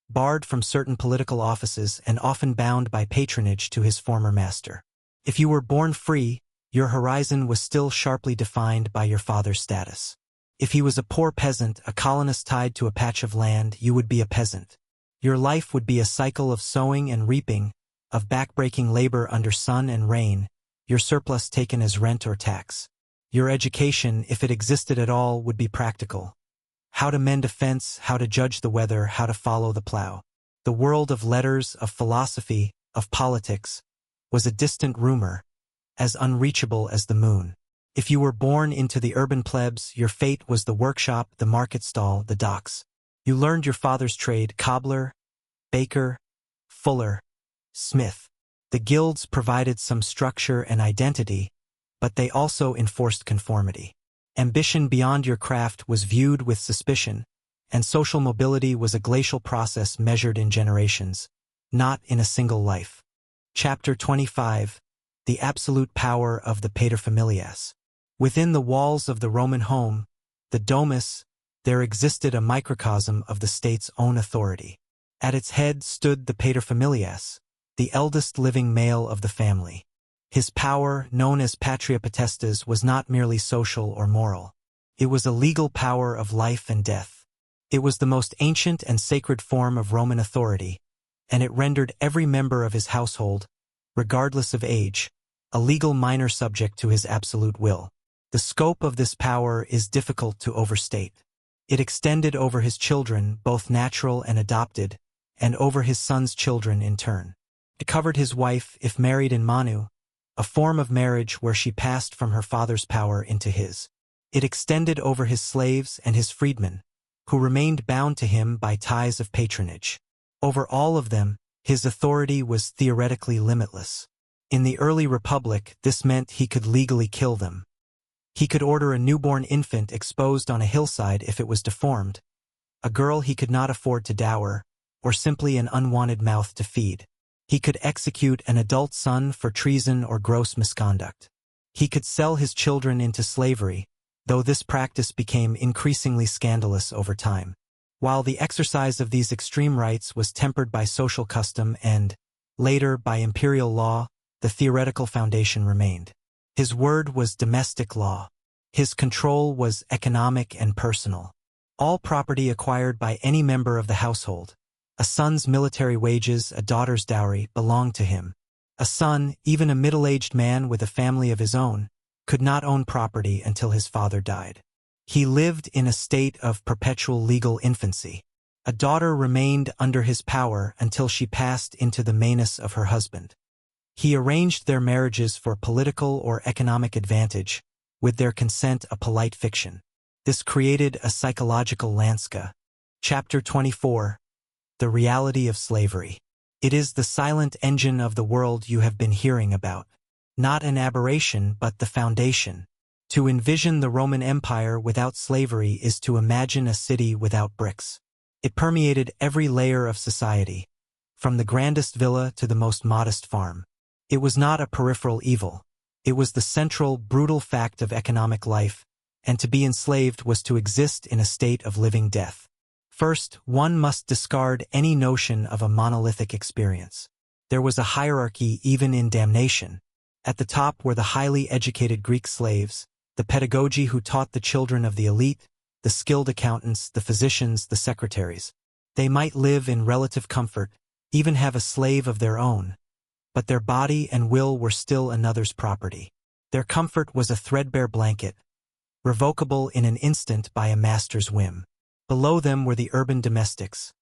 barred from certain political offices and often bound by patronage to his former master. If you were born free, your horizon was still sharply defined by your father's status. If he was a poor peasant, a colonist tied to a patch of land, you would be a peasant. Your life would be a cycle of sowing and reaping, of backbreaking labor under sun and rain, your surplus taken as rent or tax. Your education, if it existed at all, would be practical. How to mend a fence, how to judge the weather, how to follow the plow. The world of letters, of philosophy, of politics, was a distant rumor, as unreachable as the moon. If you were born into the urban plebs, your fate was the workshop, the market stall, the docks. You learned your father's trade: cobbler, baker, fuller, smith. The guilds provided some structure and identity, but they also enforced conformity. Ambition beyond your craft was viewed with suspicion, and social mobility was a glacial process measured in generations, not in a single life. Chapter 25. The absolute power of the paterfamilias. Within the walls of the Roman home, the domus, there existed a microcosm of the state's own authority. At its head stood the paterfamilias, the eldest living male of the family. His power, known as patria potestas, was not merely social or moral. It was a legal power of life and death. It was the most ancient and sacred form of Roman authority, and it rendered every member of his household, regardless of age, a legal minor subject to his absolute will. The scope of this power is difficult to overstate. It extended over his children, both natural and adopted, and over his sons' children in turn. It covered his wife, if married in manu, a form of marriage where she passed from her father's power into his. It extended over his slaves and his freedmen, who remained bound to him by ties of patronage. Over all of them, his authority was theoretically limitless. In the early republic, this meant he could legally kill them. He could order a newborn infant exposed on a hillside if it was deformed, a girl he could not afford to dower, or simply an unwanted mouth to feed. He could execute an adult son for treason or gross misconduct. He could sell his children into slavery, though this practice became increasingly scandalous over time. While the exercise of these extreme rights was tempered by social custom and, later, by imperial law, the theoretical foundation remained. His word was domestic law. His control was economic and personal. All property acquired by any member of the household, a son's military wages, a daughter's dowry, belonged to him. A son, even a middle-aged man with a family of his own, could not own property until his father died. He lived in a state of perpetual legal infancy. A daughter remained under his power until she passed into the manus of her husband. He arranged their marriages for political or economic advantage, with their consent a polite fiction. This created a psychological landscape. Chapter 24. The Reality of Slavery. It is the silent engine of the world you have been hearing about. Not an aberration, but the foundation. To envision the Roman Empire without slavery is to imagine a city without bricks. It permeated every layer of society, from the grandest villa to the most modest farm. It was not a peripheral evil. It was the central, brutal fact of economic life, and to be enslaved was to exist in a state of living death. First, one must discard any notion of a monolithic experience. There was a hierarchy even in damnation. At the top were the highly educated Greek slaves, the pedagogi who taught the children of the elite, the skilled accountants, the physicians, the secretaries. They might live in relative comfort, even have a slave of their own, but their body and will were still another's property. Their comfort was a threadbare blanket, revocable in an instant by a master's whim. Below them were the urban domestics,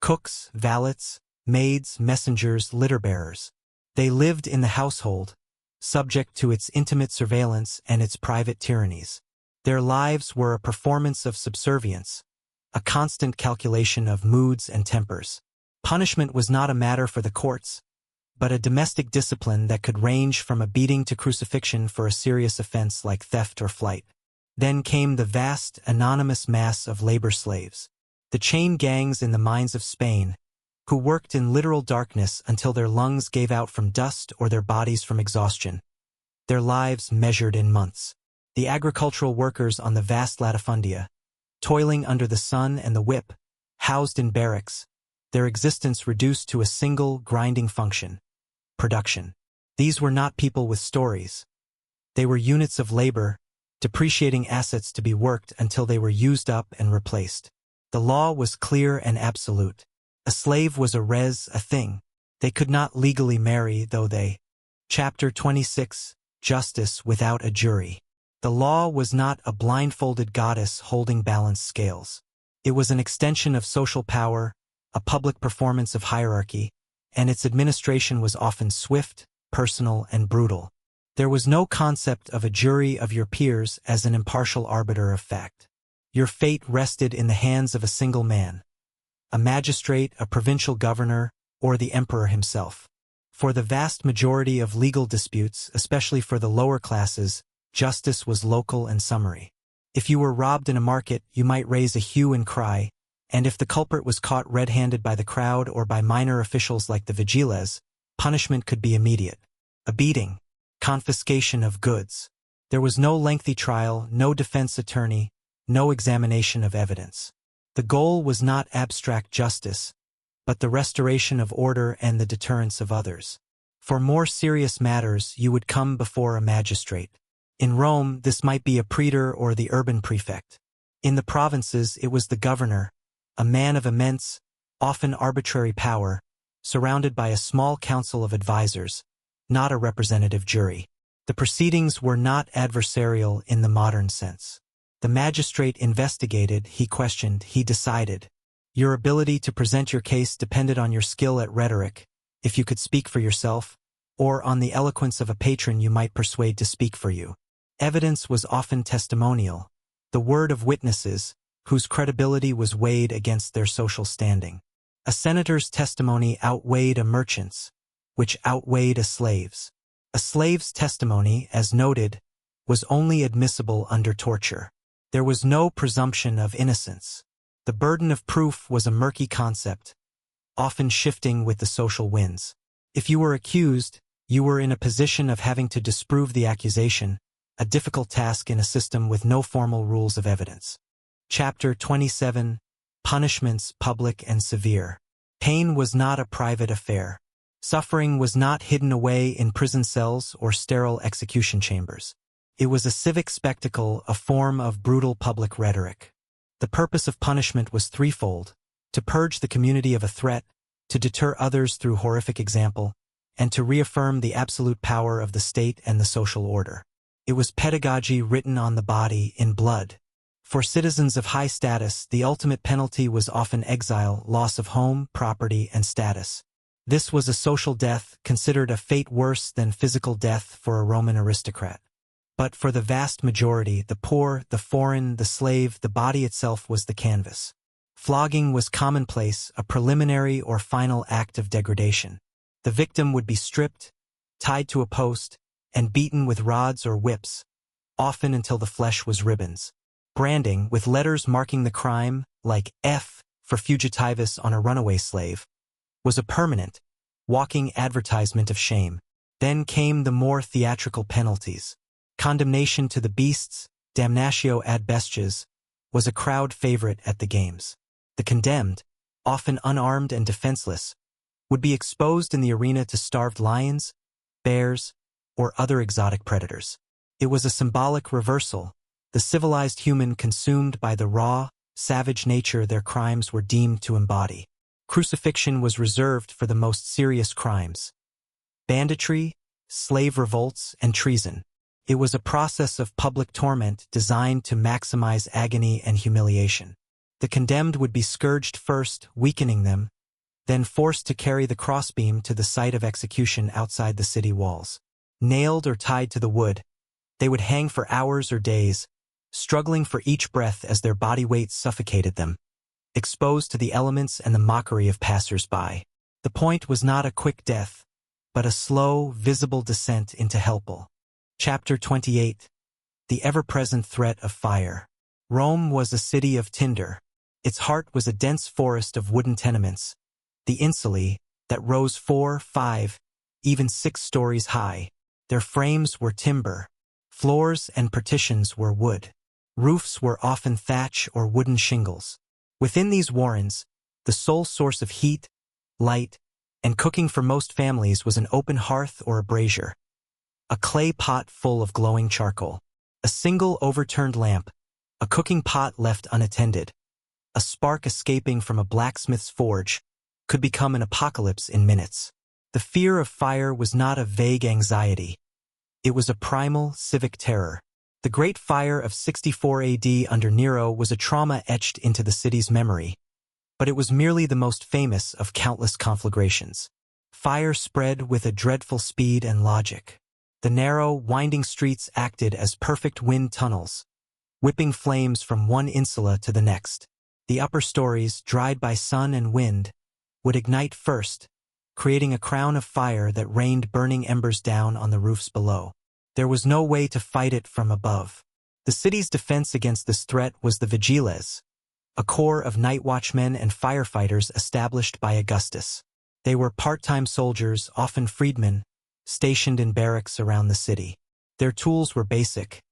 cooks, valets, maids, messengers, litter-bearers. They lived in the household, subject to its intimate surveillance and its private tyrannies. Their lives were a performance of subservience, a constant calculation of moods and tempers. Punishment was not a matter for the courts, but a domestic discipline that could range from a beating to crucifixion for a serious offense like theft or flight. Then came the vast, anonymous mass of labor slaves, the chain gangs in the mines of Spain, who worked in literal darkness until their lungs gave out from dust or their bodies from exhaustion, their lives measured in months. The agricultural workers on the vast latifundia, toiling under the sun and the whip, housed in barracks, their existence reduced to a single grinding function: production. These were not people with stories. They were units of labor, depreciating assets to be worked until they were used up and replaced. The law was clear and absolute. A slave was a res, a thing. They could not legally marry, though they. Chapter 26. Justice without a jury. The law was not a blindfolded goddess holding balanced scales. It was an extension of social power, a public performance of hierarchy, and its administration was often swift, personal, and brutal. There was no concept of a jury of your peers as an impartial arbiter of fact. Your fate rested in the hands of a single man, a magistrate, a provincial governor, or the emperor himself. For the vast majority of legal disputes, especially for the lower classes, justice was local and summary. If you were robbed in a market, you might raise a hue and cry, and if the culprit was caught red-handed by the crowd or by minor officials like the vigiles, punishment could be immediate: a beating, confiscation of goods. There was no lengthy trial, no defense attorney, no examination of evidence. The goal was not abstract justice, but the restoration of order and the deterrence of others. For more serious matters, you would come before a magistrate. In Rome, this might be a praetor or the urban prefect. In the provinces, it was the governor, a man of immense, often arbitrary power, surrounded by a small council of advisors, not a representative jury. The proceedings were not adversarial in the modern sense. The magistrate investigated, he questioned, he decided. Your ability to present your case depended on your skill at rhetoric, if you could speak for yourself, or on the eloquence of a patron you might persuade to speak for you. Evidence was often testimonial, the word of witnesses, whose credibility was weighed against their social standing. A senator's testimony outweighed a merchant's, which outweighed a slave's. A slave's testimony, as noted, was only admissible under torture. There was no presumption of innocence. The burden of proof was a murky concept, often shifting with the social winds. If you were accused, you were in a position of having to disprove the accusation, a difficult task in a system with no formal rules of evidence. Chapter 27: Punishments, Public and Severe. Pain was not a private affair. Suffering was not hidden away in prison cells or sterile execution chambers. It was a civic spectacle, a form of brutal public rhetoric. The purpose of punishment was threefold: to purge the community of a threat, to deter others through horrific example, and to reaffirm the absolute power of the state and the social order. It was pedagogy written on the body in blood. For citizens of high status, the ultimate penalty was often exile, loss of home, property, and status. This was a social death, considered a fate worse than physical death for a Roman aristocrat. But for the vast majority, the poor, the foreign, the slave, the body itself was the canvas. Flogging was commonplace, a preliminary or final act of degradation. The victim would be stripped, tied to a post, and beaten with rods or whips, often until the flesh was ribbons. Branding, with letters marking the crime, like F for fugitivus on a runaway slave, was a permanent, walking advertisement of shame. Then came the more theatrical penalties. Condemnation to the beasts, damnatio ad bestias, was a crowd favorite at the games. The condemned, often unarmed and defenseless, would be exposed in the arena to starved lions, bears, or other exotic predators. It was a symbolic reversal. The civilized human consumed by the raw, savage nature their crimes were deemed to embody. Crucifixion was reserved for the most serious crimes: banditry, slave revolts, and treason. It was a process of public torment designed to maximize agony and humiliation. The condemned would be scourged first, weakening them, then forced to carry the crossbeam to the site of execution outside the city walls. Nailed or tied to the wood, they would hang for hours or days, struggling for each breath as their body weight suffocated them, exposed to the elements and the mockery of passers-by. The point was not a quick death, but a slow, visible descent into hellhole. Chapter 28: The ever-present threat of fire. Rome was a city of tinder. Its heart was a dense forest of wooden tenements, the insulae, that rose 4, 5, even 6 stories high. Their frames were timber. Floors and partitions were wood. Roofs were often thatch or wooden shingles. Within these warrens, the sole source of heat, light, and cooking for most families was an open hearth or a brazier, a clay pot full of glowing charcoal, a single overturned lamp, a cooking pot left unattended, a spark escaping from a blacksmith's forge, could become an apocalypse in minutes. The fear of fire was not a vague anxiety. It was a primal, civic terror. The Great Fire of 64 AD under Nero was a trauma etched into the city's memory, but it was merely the most famous of countless conflagrations. Fire spread with a dreadful speed and logic. The narrow, winding streets acted as perfect wind tunnels, whipping flames from one insula to the next. The upper stories, dried by sun and wind, would ignite first, creating a crown of fire that rained burning embers down on the roofs below. There was no way to fight it from above. The city's defense against this threat was the vigiles, a corps of night watchmen and firefighters established by Augustus. They were part-time soldiers, often freedmen, stationed in barracks around the city. Their tools were basic: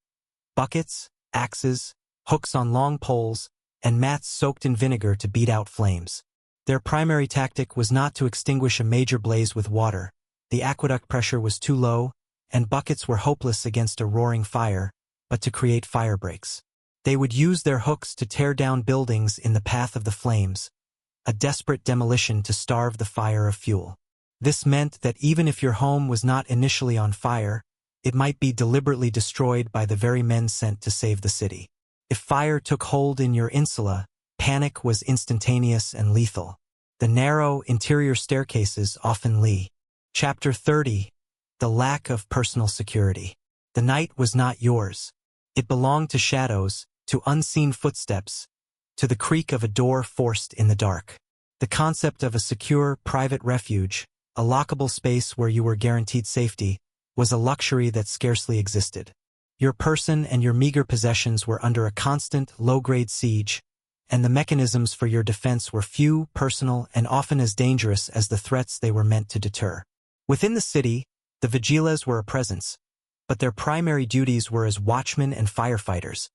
buckets, axes, hooks on long poles, and mats soaked in vinegar to beat out flames. Their primary tactic was not to extinguish a major blaze with water. The aqueduct pressure was too low, and buckets were hopeless against a roaring fire, but to create fire breaks. They would use their hooks to tear down buildings in the path of the flames, a desperate demolition to starve the fire of fuel. This meant that even if your home was not initially on fire, it might be deliberately destroyed by the very men sent to save the city. If fire took hold in your insula, panic was instantaneous and lethal. The narrow, interior staircases often lead. Chapter 30. The lack of personal security. The night was not yours. It belonged to shadows, to unseen footsteps, to the creak of a door forced in the dark. The concept of a secure, private refuge, a lockable space where you were guaranteed safety, was a luxury that scarcely existed. Your person and your meager possessions were under a constant, low-grade siege, and the mechanisms for your defense were few, personal, and often as dangerous as the threats they were meant to deter. Within the city, the vigilas were a presence, but their primary duties were as watchmen and firefighters,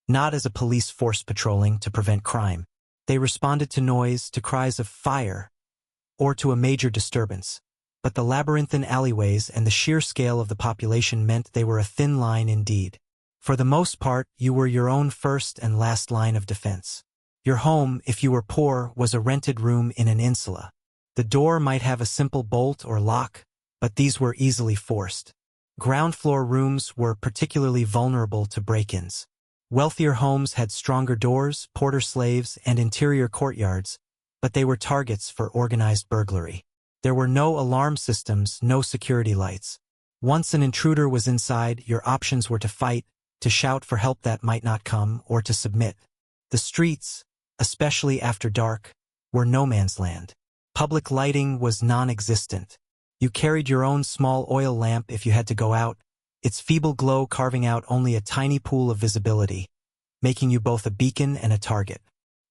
not as a police force patrolling to prevent crime. They responded to noise, to cries of fire, or to a major disturbance. But the labyrinthine alleyways and the sheer scale of the population meant they were a thin line indeed. For the most part, you were your own first and last line of defense. Your home, if you were poor, was a rented room in an insula. The door might have a simple bolt or lock, but these were easily forced. Ground floor rooms were particularly vulnerable to break-ins. Wealthier homes had stronger doors, porter slaves, and interior courtyards, but they were targets for organized burglary. There were no alarm systems, no security lights. Once an intruder was inside, your options were to fight, to shout for help that might not come, or to submit. The streets, especially after dark, were no man's land. Public lighting was non-existent. You carried your own small oil lamp if you had to go out, its feeble glow carving out only a tiny pool of visibility, making you both a beacon and a target.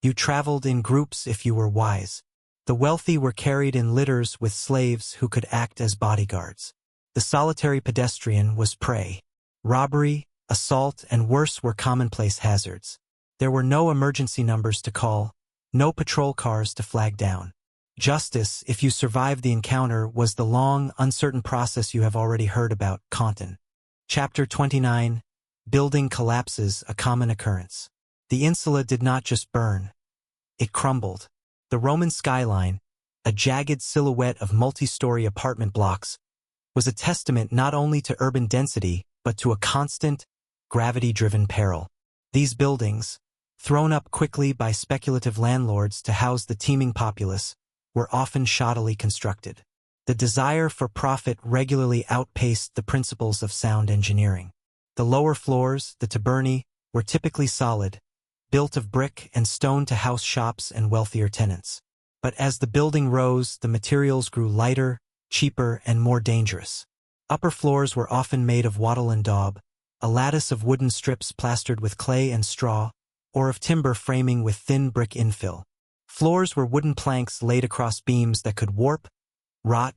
You traveled in groups if you were wise. The wealthy were carried in litters with slaves who could act as bodyguards. The solitary pedestrian was prey. Robbery, assault, and worse were commonplace hazards. There were no emergency numbers to call, no patrol cars to flag down. Justice, if you survived the encounter, was the long, uncertain process you have already heard about, Compton. Chapter 29. Building collapses, a common occurrence. The insula did not just burn. It crumbled. The Roman skyline, a jagged silhouette of multi-story apartment blocks, was a testament not only to urban density, but to a constant, gravity-driven peril. These buildings, thrown up quickly by speculative landlords to house the teeming populace, were often shoddily constructed. The desire for profit regularly outpaced the principles of sound engineering. The lower floors, the tabernae, were typically solid, built of brick and stone to house shops and wealthier tenants. But as the building rose, the materials grew lighter, cheaper, and more dangerous. Upper floors were often made of wattle and daub, a lattice of wooden strips plastered with clay and straw, or of timber framing with thin brick infill. Floors were wooden planks laid across beams that could warp, rot,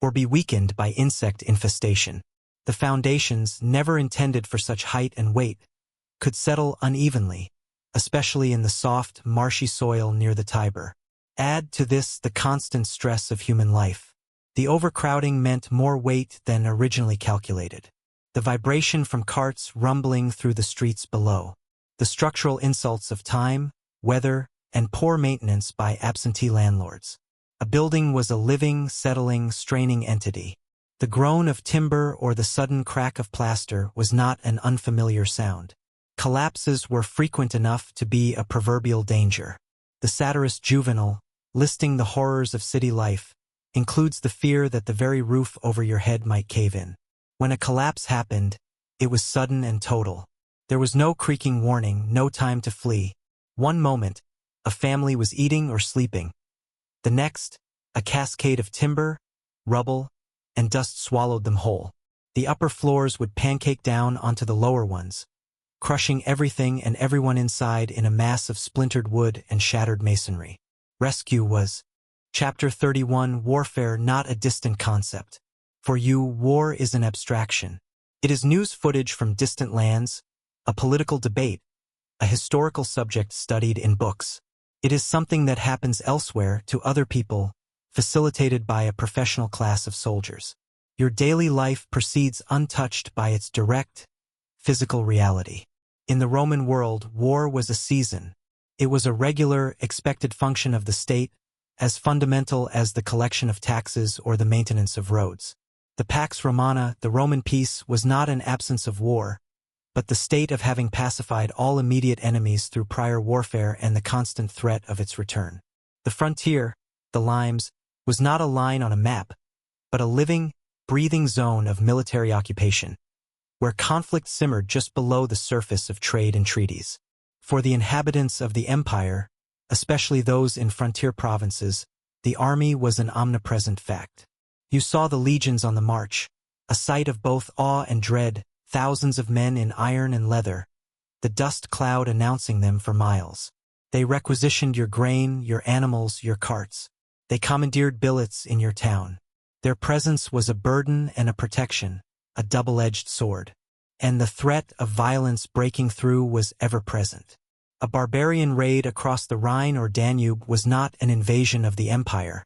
or be weakened by insect infestation. The foundations, never intended for such height and weight, could settle unevenly, especially in the soft, marshy soil near the Tiber. Add to this the constant stress of human life. The overcrowding meant more weight than originally calculated. The vibration from carts rumbling through the streets below. The structural insults of time, weather, and poor maintenance by absentee landlords. A building was a living, settling, straining entity. The groan of timber or the sudden crack of plaster was not an unfamiliar sound. Collapses were frequent enough to be a proverbial danger. The satirist Juvenal, listing the horrors of city life, includes the fear that the very roof over your head might cave in. When a collapse happened, it was sudden and total. There was no creaking warning, no time to flee. One moment, a family was eating or sleeping. The next, a cascade of timber, rubble, and dust swallowed them whole. The upper floors would pancake down onto the lower ones, crushing everything and everyone inside in a mass of splintered wood and shattered masonry. Rescue was. Chapter 31. Warfare, not a distant concept. For you, war is an abstraction. It is news footage from distant lands, a political debate, a historical subject studied in books. It is something that happens elsewhere to other people, facilitated by a professional class of soldiers. Your daily life proceeds untouched by its direct, physical reality. In the Roman world, war was a season. It was a regular, expected function of the state, as fundamental as the collection of taxes or the maintenance of roads. The Pax Romana, the Roman peace, was not an absence of war, but the state of having pacified all immediate enemies through prior warfare and the constant threat of its return. The frontier, the limes, was not a line on a map, but a living, breathing zone of military occupation, where conflict simmered just below the surface of trade and treaties. For the inhabitants of the empire, especially those in frontier provinces, the army was an omnipresent fact. You saw the legions on the march, a sight of both awe and dread, thousands of men in iron and leather, the dust cloud announcing them for miles. They requisitioned your grain, your animals, your carts. They commandeered billets in your town. Their presence was a burden and a protection, a double-edged sword. And the threat of violence breaking through was ever present. A barbarian raid across the Rhine or Danube was not an invasion of the empire.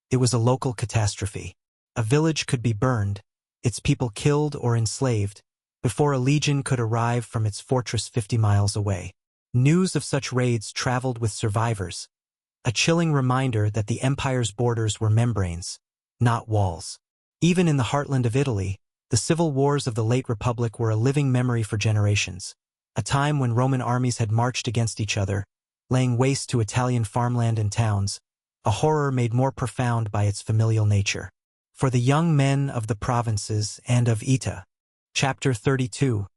It was a local catastrophe. A village could be burned, its people killed or enslaved, before a legion could arrive from its fortress 50 miles away. News of such raids traveled with survivors, a chilling reminder that the empire's borders were membranes, not walls. Even in the heartland of Italy, the civil wars of the late Republic were a living memory for generations, a time when Roman armies had marched against each other, laying waste to Italian farmland and towns, a horror made more profound by its familial nature. For the young men of the provinces and of Ita. Chapter 32.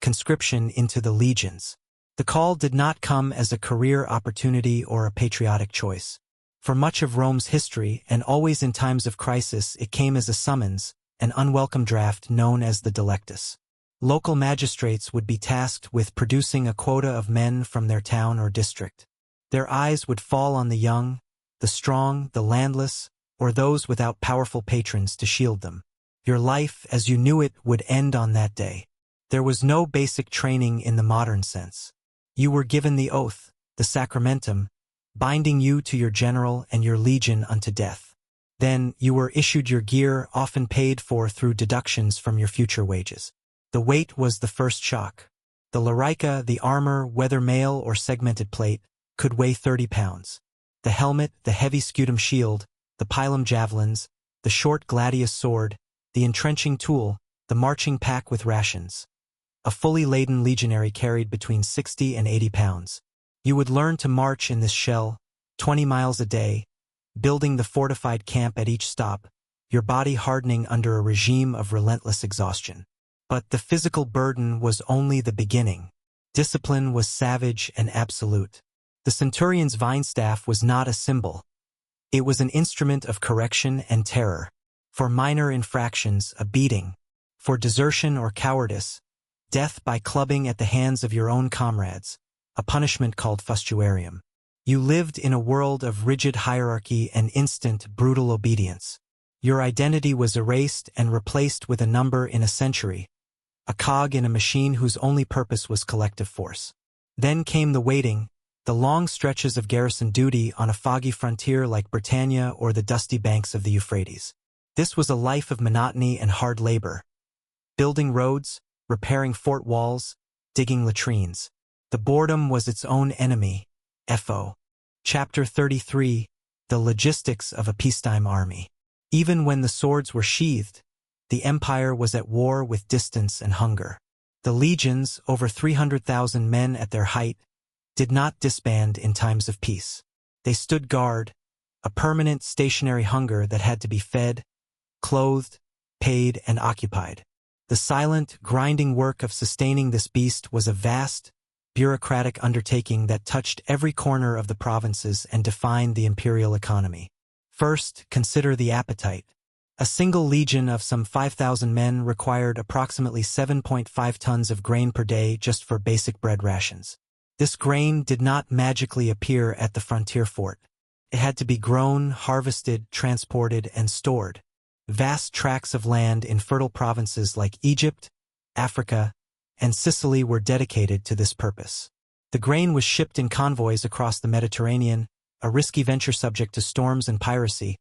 Conscription into the legions. The call did not come as a career opportunity or a patriotic choice. For much of Rome's history, and always in times of crisis, it came as a summons, an unwelcome draft known as the delectus. Local magistrates would be tasked with producing a quota of men from their town or district. Their eyes would fall on the young, the strong, the landless, or those without powerful patrons to shield them. Your life, as you knew it, would end on that day. There was no basic training in the modern sense. You were given the oath, the sacramentum, binding you to your general and your legion unto death. Then you were issued your gear, often paid for through deductions from your future wages. The weight was the first shock. The larica, the armor, whether mail or segmented plate, could weigh 30 pounds. The helmet, the heavy scutum shield, the pilum javelins, the short gladius sword, the entrenching tool, the marching pack with rations. A fully laden legionary carried between 60 and 80 pounds. You would learn to march in this shell, 20 miles a day, building the fortified camp at each stop, your body hardening under a regime of relentless exhaustion. But the physical burden was only the beginning. Discipline was savage and absolute. The centurion's vine staff was not a symbol. It was an instrument of correction and terror. For minor infractions, a beating. For desertion or cowardice, death by clubbing at the hands of your own comrades, a punishment called fustuarium. You lived in a world of rigid hierarchy and instant, brutal obedience. Your identity was erased and replaced with a number in a century, a cog in a machine whose only purpose was collective force. Then came the waiting, the long stretches of garrison duty on a foggy frontier like Britannia or the dusty banks of the Euphrates. This was a life of monotony and hard labor. Building roads, repairing fort walls, digging latrines. The boredom was its own enemy. F.O. Chapter 33. The Logistics of a Peacetime Army. Even when the swords were sheathed, the empire was at war with distance and hunger. The legions, over 300,000 men at their height, did not disband in times of peace. They stood guard, a permanent stationary hunger that had to be fed, clothed, paid, and occupied. The silent, grinding work of sustaining this beast was a vast, bureaucratic undertaking that touched every corner of the provinces and defined the imperial economy. First, consider the appetite. A single legion of some 5,000 men required approximately 7.5 tons of grain per day just for basic bread rations. This grain did not magically appear at the frontier fort. It had to be grown, harvested, transported, and stored. Vast tracts of land in fertile provinces like Egypt, Africa, and Sicily were dedicated to this purpose. The grain was shipped in convoys across the Mediterranean, a risky venture subject to storms and piracy,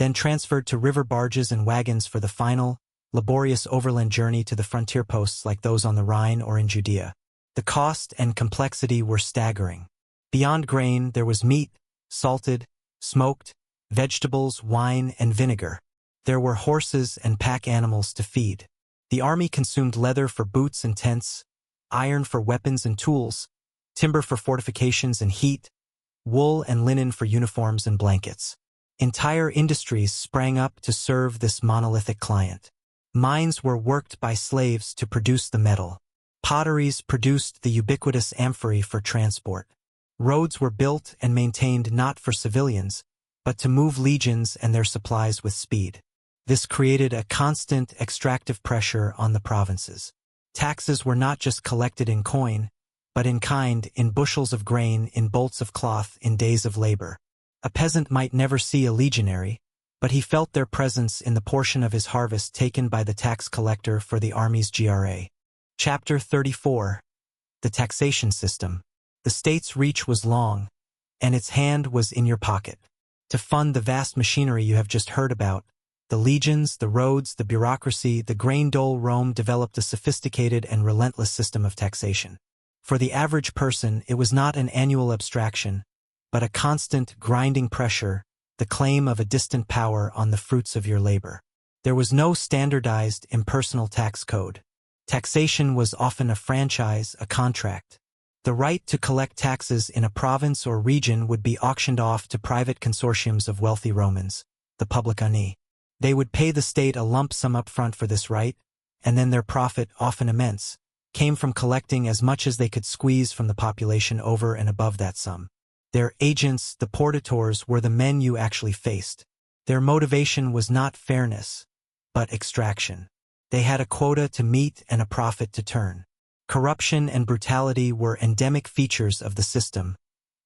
then transferred to river barges and wagons for the final, laborious overland journey to the frontier posts like those on the Rhine or in Judea. The cost and complexity were staggering. Beyond grain, there was meat, salted, smoked, vegetables, wine, and vinegar. There were horses and pack animals to feed. The army consumed leather for boots and tents, iron for weapons and tools, timber for fortifications and heat, wool and linen for uniforms and blankets. Entire industries sprang up to serve this monolithic client. Mines were worked by slaves to produce the metal. Potteries produced the ubiquitous amphorae for transport. Roads were built and maintained not for civilians, but to move legions and their supplies with speed. This created a constant extractive pressure on the provinces. Taxes were not just collected in coin, but in kind, in bushels of grain, in bolts of cloth, in days of labor. A peasant might never see a legionary, but he felt their presence in the portion of his harvest taken by the tax collector for the army's GRA. Chapter 34. The Taxation System. The state's reach was long, and its hand was in your pocket. To fund the vast machinery you have just heard about, the legions, the roads, the bureaucracy, the grain dole, Rome developed a sophisticated and relentless system of taxation. For the average person, it was not an annual abstraction, but a constant, grinding pressure, the claim of a distant power on the fruits of your labor. There was no standardized, impersonal tax code. Taxation was often a franchise, a contract. The right to collect taxes in a province or region would be auctioned off to private consortiums of wealthy Romans, the publicani. They would pay the state a lump sum up front for this right, and then their profit, often immense, came from collecting as much as they could squeeze from the population over and above that sum. Their agents, the portators, were the men you actually faced. Their motivation was not fairness, but extraction. They had a quota to meet and a profit to turn. Corruption and brutality were endemic features of the system,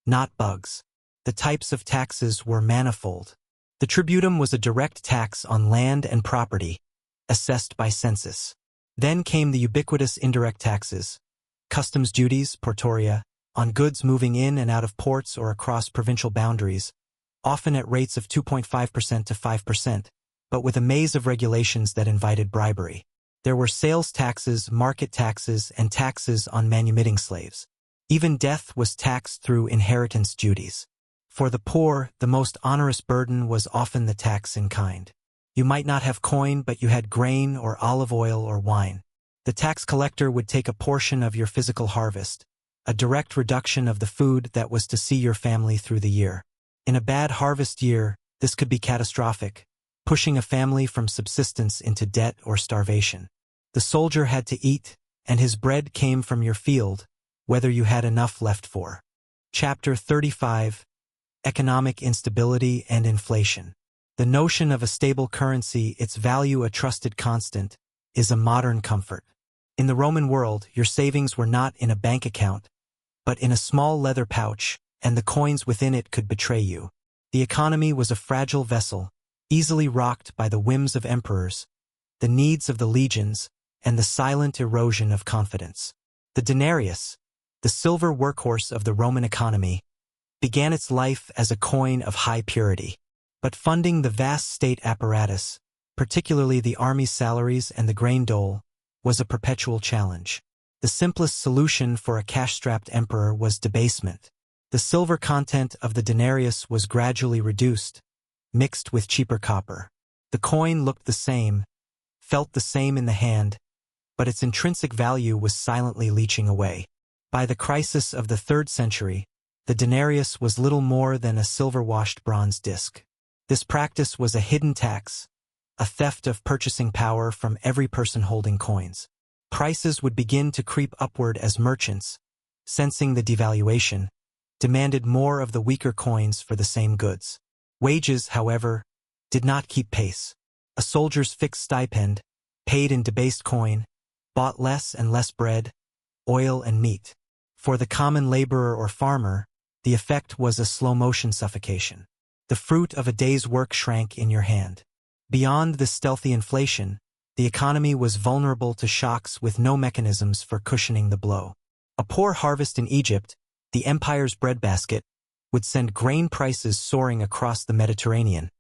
not bugs. The types of taxes were manifold. The tributum was a direct tax on land and property, assessed by census. Then came the ubiquitous indirect taxes, customs duties, portoria, on goods moving in and out of ports or across provincial boundaries, often at rates of 2.5% to 5%, but with a maze of regulations that invited bribery. There were sales taxes, market taxes, and taxes on manumitting slaves. Even death was taxed through inheritance duties. For the poor, the most onerous burden was often the tax in kind. You might not have coin, but you had grain or olive oil or wine. The tax collector would take a portion of your physical harvest, a direct reduction of the food that was to see your family through the year. In a bad harvest year, this could be catastrophic, pushing a family from subsistence into debt or starvation. The soldier had to eat, and his bread came from your field, whether you had enough left for. Chapter 35. Economic instability and inflation. The notion of a stable currency, its value a trusted constant, is a modern comfort. In the Roman world, your savings were not in a bank account, but in a small leather pouch, and the coins within it could betray you. The economy was a fragile vessel, easily rocked by the whims of emperors, the needs of the legions, and the silent erosion of confidence. The denarius, the silver workhorse of the Roman economy, began its life as a coin of high purity. But funding the vast state apparatus, particularly the army's salaries and the grain dole, was a perpetual challenge. The simplest solution for a cash-strapped emperor was debasement. The silver content of the denarius was gradually reduced, mixed with cheaper copper. The coin looked the same, felt the same in the hand, but its intrinsic value was silently leaching away. By the crisis of the 3rd century, the denarius was little more than a silver-washed bronze disc. This practice was a hidden tax, a theft of purchasing power from every person holding coins. Prices would begin to creep upward as merchants, sensing the devaluation, demanded more of the weaker coins for the same goods. Wages, however, did not keep pace. A soldier's fixed stipend, paid in debased coin, bought less and less bread, oil and meat. For the common laborer or farmer, the effect was a slow-motion suffocation. The fruit of a day's work shrank in your hand. Beyond this stealthy inflation, the economy was vulnerable to shocks with no mechanisms for cushioning the blow. A poor harvest in Egypt, the empire's breadbasket, would send grain prices soaring across the Mediterranean.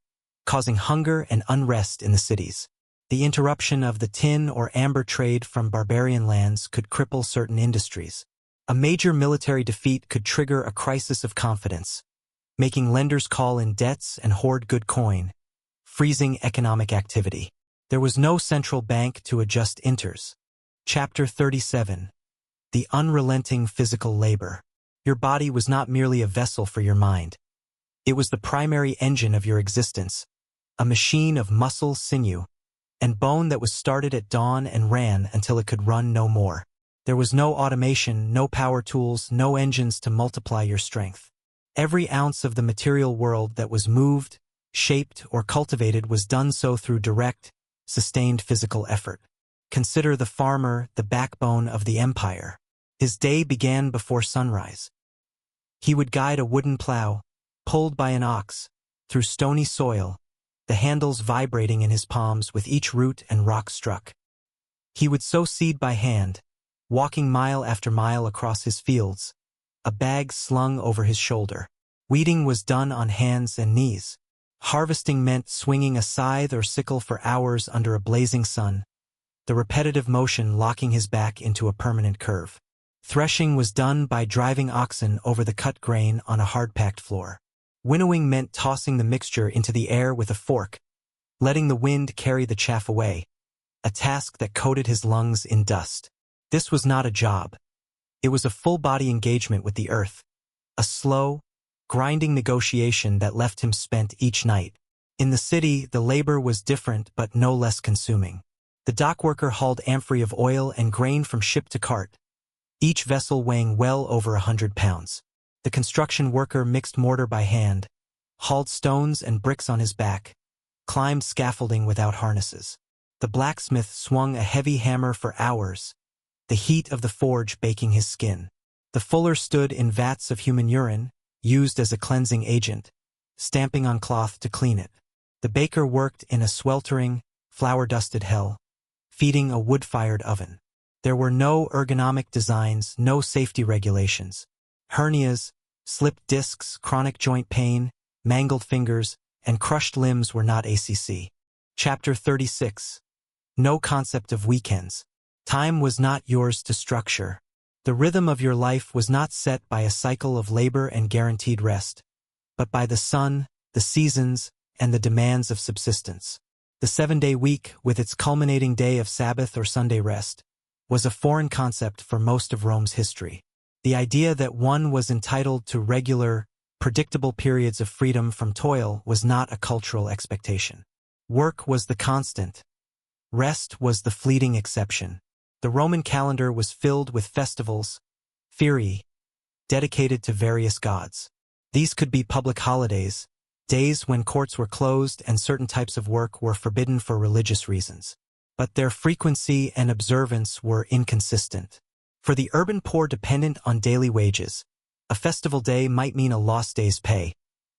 causing hunger and unrest in the cities. The interruption of the tin or amber trade from barbarian lands could cripple certain industries. A major military defeat could trigger a crisis of confidence, making lenders call in debts and hoard good coin, freezing economic activity. There was no central bank to adjust inters. Chapter 37. The unrelenting physical labor. Your body was not merely a vessel for your mind. It was the primary engine of your existence, a machine of muscle, sinew, and bone that was started at dawn and ran until it could run no more. There was no automation, no power tools, no engines to multiply your strength. Every ounce of the material world that was moved, shaped, or cultivated was done so through direct, sustained physical effort. Consider the farmer, the backbone of the empire. His day began before sunrise. He would guide a wooden plow, pulled by an ox, through stony soil, the handles vibrating in his palms with each root and rock struck. He would sow seed by hand, walking mile after mile across his fields, a bag slung over his shoulder. Weeding was done on hands and knees. Harvesting meant swinging a scythe or sickle for hours under a blazing sun, the repetitive motion locking his back into a permanent curve. Threshing was done by driving oxen over the cut grain on a hard-packed floor. Winnowing meant tossing the mixture into the air with a fork, letting the wind carry the chaff away, a task that coated his lungs in dust. This was not a job. It was a full-body engagement with the earth, a slow, grinding negotiation that left him spent each night. In the city, the labor was different but no less consuming. The dockworker hauled amphorae of oil and grain from ship to cart, each vessel weighing well over 100 pounds. The construction worker mixed mortar by hand, hauled stones and bricks on his back, climbed scaffolding without harnesses. The blacksmith swung a heavy hammer for hours, the heat of the forge baking his skin. The fuller stood in vats of human urine, used as a cleansing agent, stamping on cloth to clean it. The baker worked in a sweltering, flour-dusted hell, feeding a wood-fired oven. There were no ergonomic designs, no safety regulations. Hernias, slipped discs, chronic joint pain, mangled fingers, and crushed limbs were not ACC. Chapter 36. No concept of weekends. Time was not yours to structure. The rhythm of your life was not set by a cycle of labor and guaranteed rest, but by the sun, the seasons, and the demands of subsistence. The 7-day week, with its culminating day of Sabbath or Sunday rest, was a foreign concept for most of Rome's history. The idea that one was entitled to regular, predictable periods of freedom from toil was not a cultural expectation. Work was the constant. Rest was the fleeting exception. The Roman calendar was filled with festivals, feriae, dedicated to various gods. These could be public holidays, days when courts were closed and certain types of work were forbidden for religious reasons. But their frequency and observance were inconsistent. For the urban poor dependent on daily wages, a festival day might mean a lost day's pay,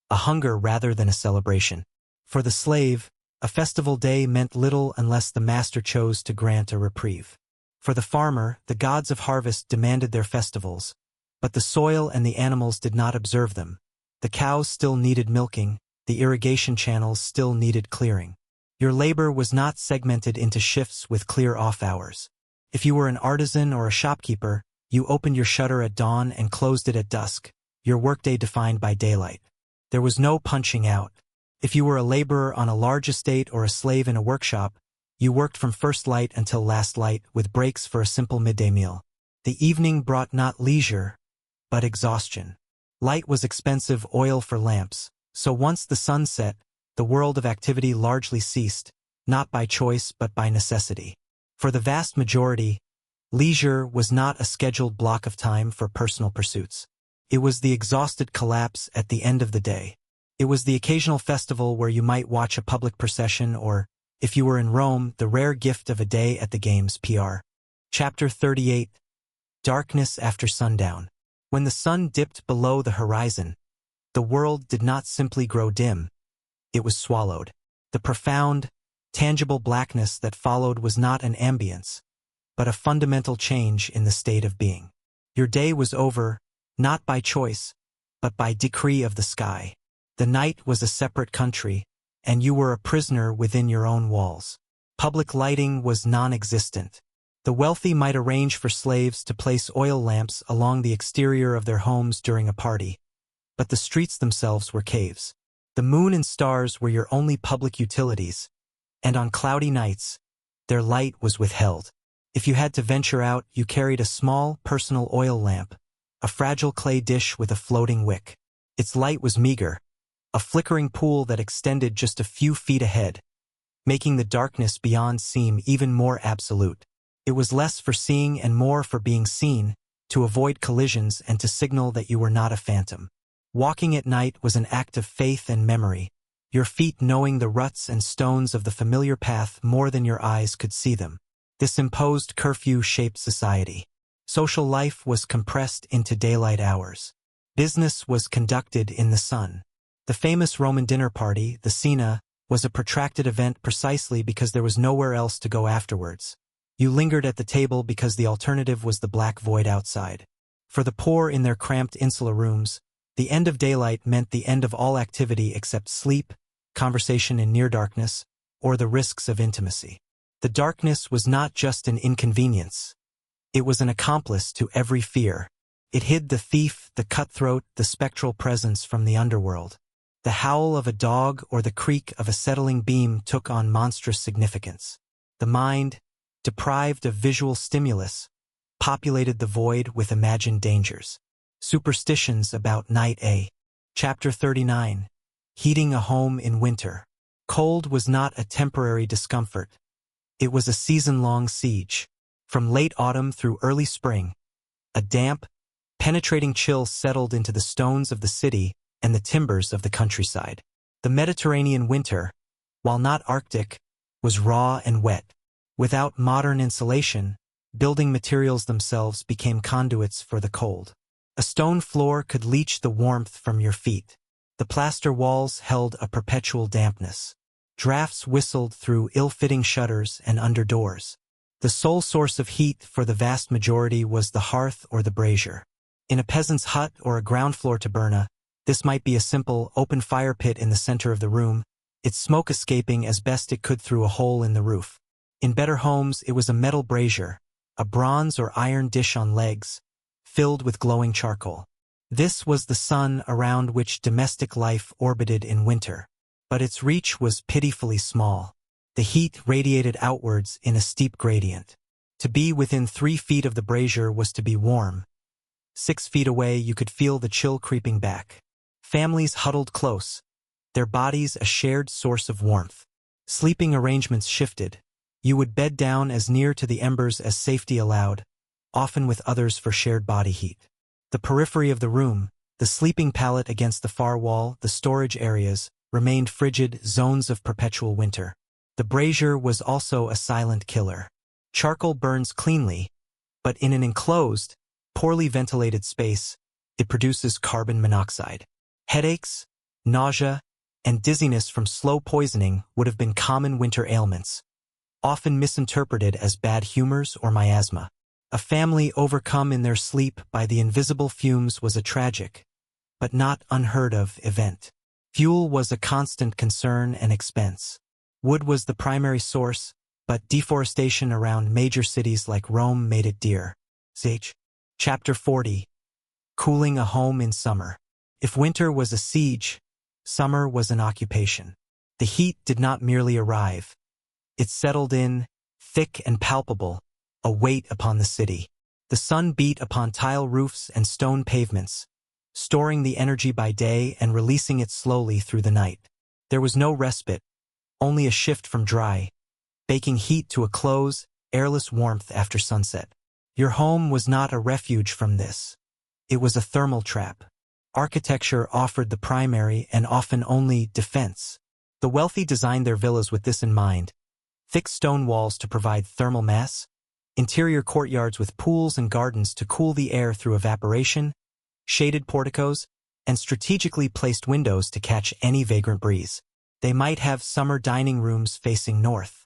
a hunger rather than a celebration. For the slave, a festival day meant little unless the master chose to grant a reprieve. For the farmer, the gods of harvest demanded their festivals, but the soil and the animals did not observe them. The cows still needed milking, the irrigation channels still needed clearing. Your labor was not segmented into shifts with clear off hours. If you were an artisan or a shopkeeper, you opened your shutter at dawn and closed it at dusk, your workday defined by daylight. There was no punching out. If you were a laborer on a large estate or a slave in a workshop, you worked from first light until last light with breaks for a simple midday meal. The evening brought not leisure, but exhaustion. Light was expensive oil for lamps, so once the sun set, the world of activity largely ceased, not by choice but by necessity. For the vast majority, leisure was not a scheduled block of time for personal pursuits. It was the exhausted collapse at the end of the day. It was the occasional festival where you might watch a public procession or, if you were in Rome, the rare gift of a day at the games. Pr. Chapter 38. Darkness after sundown. When the sun dipped below the horizon, the world did not simply grow dim. It was swallowed. The profound, tangible blackness that followed was not an ambience, but a fundamental change in the state of being. Your day was over, not by choice, but by decree of the sky. The night was a separate country, and you were a prisoner within your own walls. Public lighting was non-existent. The wealthy might arrange for slaves to place oil lamps along the exterior of their homes during a party, but the streets themselves were caves. The moon and stars were your only public utilities, and on cloudy nights, their light was withheld. If you had to venture out, you carried a small, personal oil lamp, a fragile clay dish with a floating wick. Its light was meager, a flickering pool that extended just a few feet ahead, making the darkness beyond seem even more absolute. It was less for seeing and more for being seen, to avoid collisions and to signal that you were not a phantom. Walking at night was an act of faith and memory, your feet knowing the ruts and stones of the familiar path more than your eyes could see them. This imposed curfew shaped society. Social life was compressed into daylight hours. Business was conducted in the sun. The famous Roman dinner party, the cena, was a protracted event precisely because there was nowhere else to go afterwards. You lingered at the table because the alternative was the black void outside. For the poor in their cramped insular rooms, the end of daylight meant the end of all activity except sleep, conversation in near darkness, or the risks of intimacy. The darkness was not just an inconvenience. It was an accomplice to every fear. It hid the thief, the cutthroat, the spectral presence from the underworld. The howl of a dog or the creak of a settling beam took on monstrous significance. The mind, deprived of visual stimulus, populated the void with imagined dangers. Superstitions about Night A. Chapter 39. Heating a home in winter. Cold was not a temporary discomfort. It was a season-long siege. From late autumn through early spring, a damp, penetrating chill settled into the stones of the city and the timbers of the countryside. The Mediterranean winter, while not Arctic, was raw and wet. Without modern insulation, building materials themselves became conduits for the cold. A stone floor could leach the warmth from your feet. The plaster walls held a perpetual dampness. Drafts whistled through ill-fitting shutters and under doors. The sole source of heat for the vast majority was the hearth or the brazier. In a peasant's hut or a ground floor taberna, this might be a simple, open fire pit in the center of the room, its smoke escaping as best it could through a hole in the roof. In better homes, it was a metal brazier, a bronze or iron dish on legs, filled with glowing charcoal. This was the sun around which domestic life orbited in winter. But its reach was pitifully small. The heat radiated outwards in a steep gradient. To be within 3 feet of the brazier was to be warm. 6 feet away you could feel the chill creeping back. Families huddled close, their bodies a shared source of warmth. Sleeping arrangements shifted. You would bed down as near to the embers as safety allowed, often with others for shared body heat. The periphery of the room, the sleeping pallet against the far wall, the storage areas, remained frigid zones of perpetual winter. The brazier was also a silent killer. Charcoal burns cleanly, but in an enclosed, poorly ventilated space, it produces carbon monoxide. Headaches, nausea, and dizziness from slow poisoning would have been common winter ailments, often misinterpreted as bad humors or miasma. A family overcome in their sleep by the invisible fumes was a tragic, but not unheard of, event. Fuel was a constant concern and expense. Wood was the primary source, but deforestation around major cities like Rome made it dear. Ch. Chapter 40. Cooling a home in summer. If winter was a siege, summer was an occupation. The heat did not merely arrive. It settled in, thick and palpable, a weight upon the city. The sun beat upon tile roofs and stone pavements, storing the energy by day and releasing it slowly through the night. There was no respite, only a shift from dry, baking heat to a close, airless warmth after sunset. Your home was not a refuge from this. It was a thermal trap. Architecture offered the primary and often only defense. The wealthy designed their villas with this in mind. Thick stone walls to provide thermal mass, interior courtyards with pools and gardens to cool the air through evaporation, shaded porticos, and strategically placed windows to catch any vagrant breeze. They might have summer dining rooms facing north.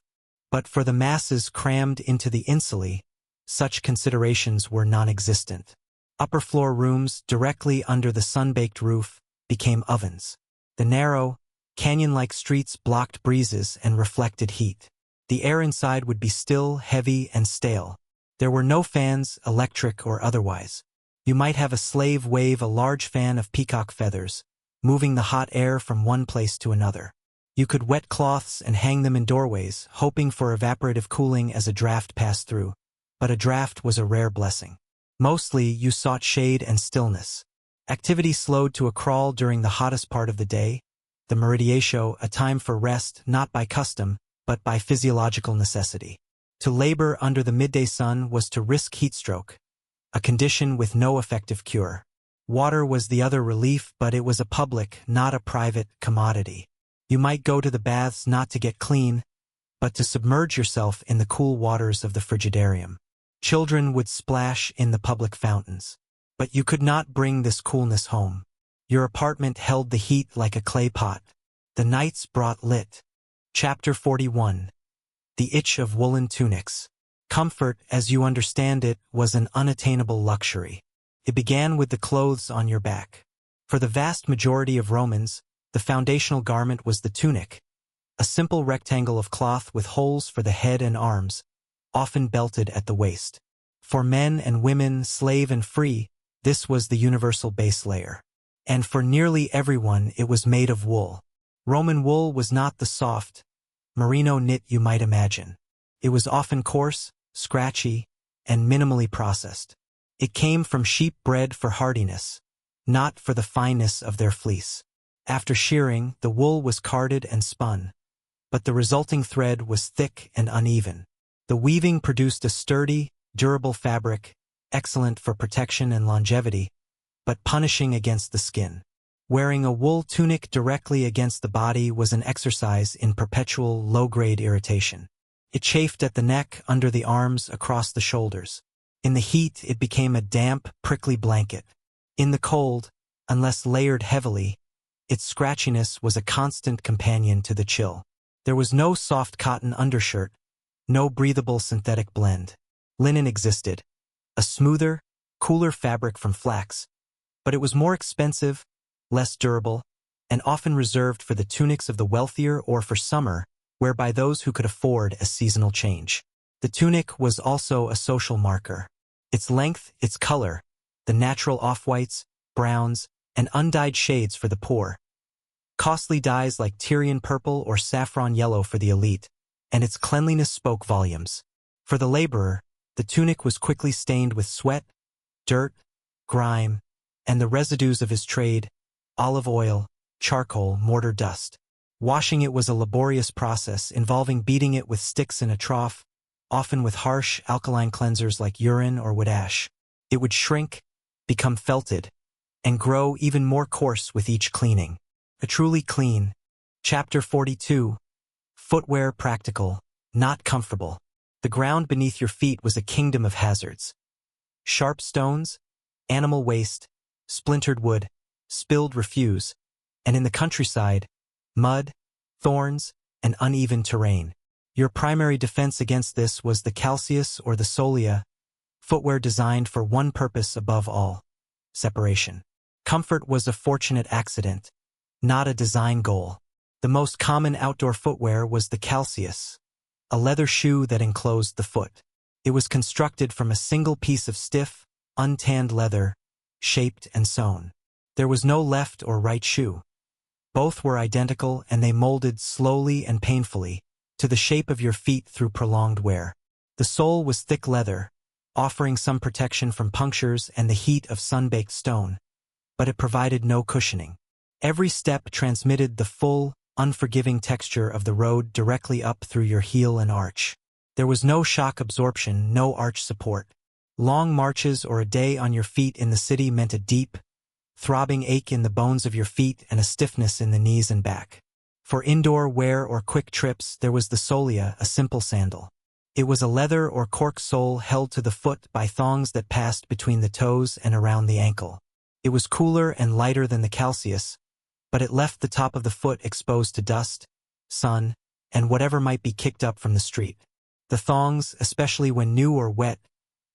But for the masses crammed into the insulae, such considerations were non-existent. Upper floor rooms directly under the sun-baked roof became ovens. The narrow, Canyon-like streets blocked breezes and reflected heat. The air inside would be still, heavy, and stale. There were no fans, electric or otherwise. You might have a slave wave a large fan of peacock feathers, moving the hot air from one place to another. You could wet cloths and hang them in doorways, hoping for evaporative cooling as a draft passed through. But a draft was a rare blessing. Mostly, you sought shade and stillness. Activity slowed to a crawl during the hottest part of the day, the meridiatio, a time for rest not by custom, but by physiological necessity. To labor under the midday sun was to risk heatstroke, a condition with no effective cure. Water was the other relief, but it was a public, not a private, commodity. You might go to the baths not to get clean, but to submerge yourself in the cool waters of the frigidarium. Children would splash in the public fountains. But you could not bring this coolness home. Your apartment held the heat like a clay pot. The nights brought lit. Chapter 41. The Itch of Woolen Tunics. Comfort, as you understand it, was an unattainable luxury. It began with the clothes on your back. For the vast majority of Romans, the foundational garment was the tunic, a simple rectangle of cloth with holes for the head and arms, often belted at the waist. For men and women, slave and free, this was the universal base layer. And for nearly everyone, it was made of wool. Roman wool was not the soft, merino knit you might imagine. It was often coarse, scratchy, and minimally processed. It came from sheep bred for hardiness, not for the fineness of their fleece. After shearing, the wool was carded and spun, but the resulting thread was thick and uneven. The weaving produced a sturdy, durable fabric, excellent for protection and longevity, but punishing against the skin. Wearing a wool tunic directly against the body was an exercise in perpetual low-grade irritation. It chafed at the neck, under the arms, across the shoulders. In the heat, it became a damp, prickly blanket. In the cold, unless layered heavily, its scratchiness was a constant companion to the chill. There was no soft cotton undershirt, no breathable synthetic blend. Linen existed, a smoother, cooler fabric from flax, but it was more expensive, less durable, and often reserved for the tunics of the wealthier or for summer, whereby those who could afford a seasonal change. The tunic was also a social marker. Its length, its color, the natural off-whites, browns, and undyed shades for the poor, costly dyes like Tyrian purple or saffron yellow for the elite, and its cleanliness spoke volumes. For the laborer, the tunic was quickly stained with sweat, dirt, grime, and the residues of his trade, olive oil, charcoal, mortar dust. Washing it was a laborious process involving beating it with sticks in a trough, often with harsh, alkaline cleansers like urine or wood ash. It would shrink, become felted, and grow even more coarse with each cleaning. A truly clean. Chapter 42. Footwear practical, not comfortable. The ground beneath your feet was a kingdom of hazards. Sharp stones, animal waste, splintered wood, spilled refuse, and in the countryside, mud, thorns, and uneven terrain. Your primary defense against this was the calceus or the solia, footwear designed for one purpose above all: separation. Comfort was a fortunate accident, not a design goal. The most common outdoor footwear was the calceus, a leather shoe that enclosed the foot. It was constructed from a single piece of stiff, untanned leather, shaped and sewn. There was no left or right shoe. Both were identical, and they molded slowly and painfully to the shape of your feet through prolonged wear. The sole was thick leather, offering some protection from punctures and the heat of sun-baked stone, but it provided no cushioning. Every step transmitted the full, unforgiving texture of the road directly up through your heel and arch. There was no shock absorption, no arch support. Long marches or a day on your feet in the city meant a deep, throbbing ache in the bones of your feet and a stiffness in the knees and back. For indoor wear or quick trips, there was the solia, a simple sandal. It was a leather or cork sole held to the foot by thongs that passed between the toes and around the ankle. It was cooler and lighter than the calceus, but it left the top of the foot exposed to dust, sun, and whatever might be kicked up from the street. The thongs, especially when new or wet,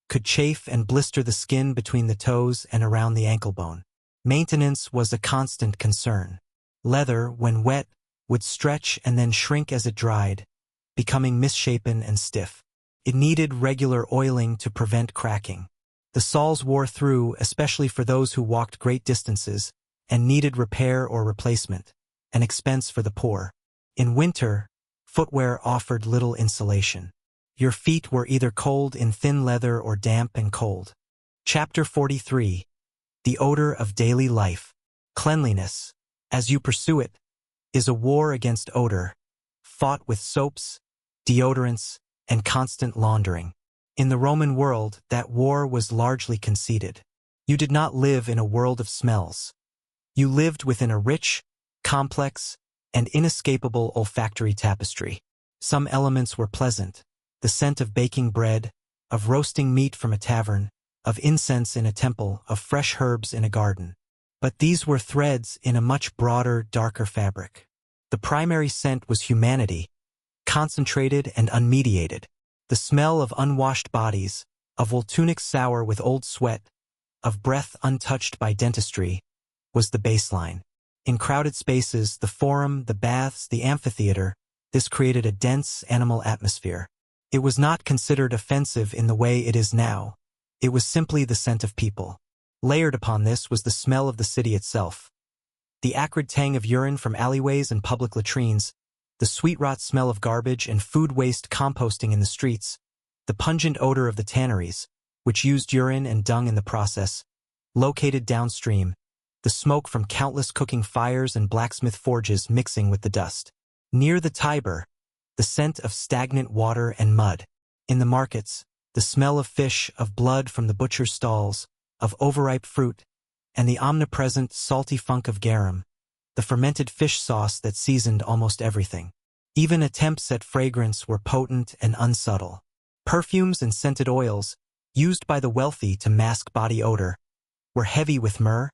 could chafe and blister the skin between the toes and around the ankle bone. Maintenance was a constant concern. Leather, when wet, would stretch and then shrink as it dried, becoming misshapen and stiff. It needed regular oiling to prevent cracking. The soles wore through, especially for those who walked great distances, and needed repair or replacement, an expense for the poor. In winter, footwear offered little insulation. Your feet were either cold in thin leather or damp and cold. Chapter 43. The Odor of Daily Life. Cleanliness, as you pursue it, is a war against odor, fought with soaps, deodorants, and constant laundering. In the Roman world, that war was largely conceded. You did not live in a world of smells. You lived within a rich, complex, and inescapable olfactory tapestry. Some elements were pleasant: the scent of baking bread, of roasting meat from a tavern, of incense in a temple, of fresh herbs in a garden. But these were threads in a much broader, darker fabric. The primary scent was humanity, concentrated and unmediated. The smell of unwashed bodies, of wool tunics sour with old sweat, of breath untouched by dentistry, was the baseline. In crowded spaces, the forum, the baths, the amphitheater, this created a dense animal atmosphere. It was not considered offensive in the way it is now. It was simply the scent of people. Layered upon this was the smell of the city itself. The acrid tang of urine from alleyways and public latrines, the sweet rot smell of garbage and food waste composting in the streets, the pungent odor of the tanneries, which used urine and dung in the process, located downstream, the smoke from countless cooking fires and blacksmith forges mixing with the dust. Near the Tiber, the scent of stagnant water and mud. In the markets, the smell of fish, of blood from the butcher's stalls, of overripe fruit, and the omnipresent salty funk of garum, the fermented fish sauce that seasoned almost everything. Even attempts at fragrance were potent and unsubtle. Perfumes and scented oils, used by the wealthy to mask body odor, were heavy with myrrh,